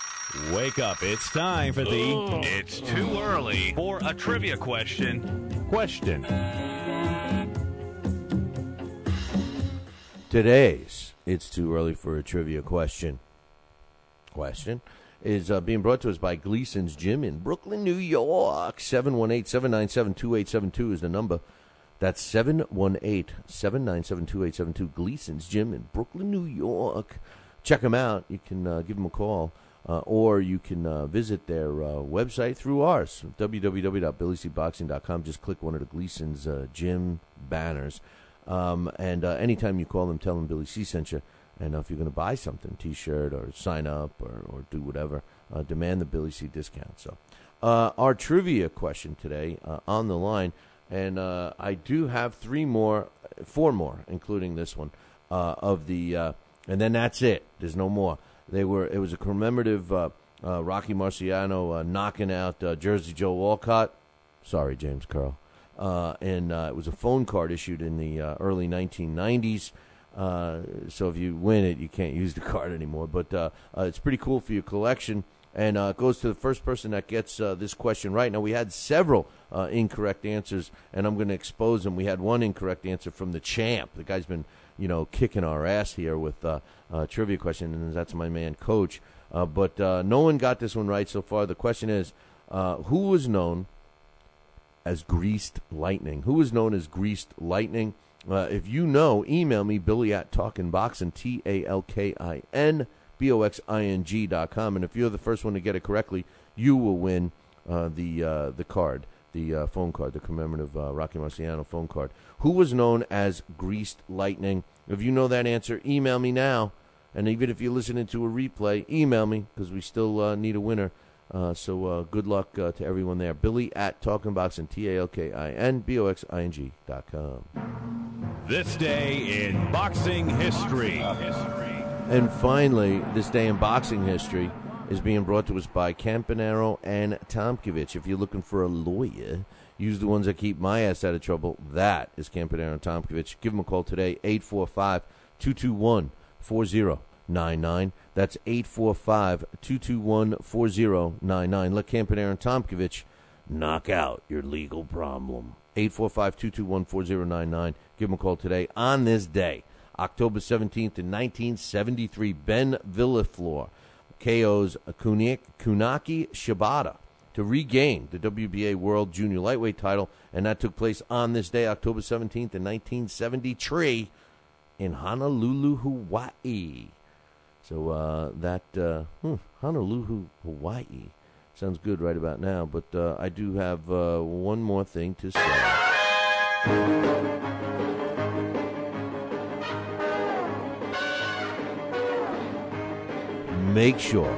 Wake up. It's time for the It's Too Early for a Trivia Question. Today's It's Too Early for a Trivia Question is being brought to us by Gleason's Gym in Brooklyn, New York. 718-797-2872 is the number. That's 718-797-2872. Gleason's Gym in Brooklyn, New York. Check them out. You can give them a call, or you can visit their website through ours, www.billycboxing.com. Just click one of the Gleason's Gym banners. And anytime you call them, tell them Billy C sent you. And if you're going to buy something, T-shirt or sign up or do whatever, demand the Billy C discount. So our trivia question today on the line, and I do have four more, including this one, of the, and then that's it. There's no more. It was a commemorative Rocky Marciano knocking out Jersey Joe Walcott. Sorry, James Curl. And it was a phone card issued in the early 1990s. So if you win it, you can't use the card anymore. But it's pretty cool for your collection. And it goes to the first person that gets this question right. Now, we had several incorrect answers, and I'm going to expose them. We had one incorrect answer from the champ. The guy's been, kicking our ass here with trivia question, and that's my man, Coach. But no one got this one right so far. The question is, who was known as Greased Lightning? Who was known as Greased Lightning? If you know, email me, Billy at TalkinBoxing, TalkinBoxing.com. And if you're the first one to get it correctly, you will win the card, the phone card, the commemorative Rocky Marciano phone card. Who was known as Greased Lightning? If you know that answer, email me now. And even if you're listening to a replay, email me, because we still need a winner. So good luck to everyone there. Billy at TalkinBoxing, TalkinBoxing.com. This day in boxing history. And finally, this day in boxing history is being brought to us by Campanaro and Tomkovich. If you're looking for a lawyer, use the ones that keep my ass out of trouble. That is Campanaro and Tomkovich. Give them a call today, 845-221-4099. That's 845-221-4099. Let Campanaro and Tomkovich knock out your legal problem. 845-221-4099. Give them a call today on this day, October 17th in 1973. Ben Villaflor KOs Kunaki Shibata to regain the WBA World Junior Lightweight title, and that took place on this day, October 17th in 1973 in Honolulu, Hawaii. So Honolulu, Hawaii. Sounds good right about now, but I do have one more thing to say. Make sure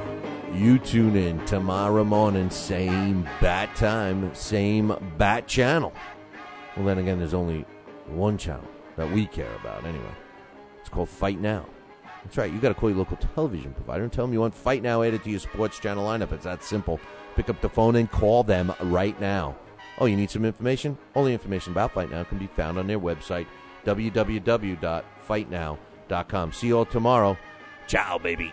you tune in tomorrow morning, same bat time, same bat channel. Well, then again, there's only one channel that we care about anyway. It's called Fight Now. That's right. You got to call your local television provider and tell them you want Fight Now added to your sports channel lineup. It's that simple. Pick up the phone and call them right now. Oh, you need some information? All the information about Fight Now can be found on their website, www.fightnow.com. See you all tomorrow. Ciao, baby.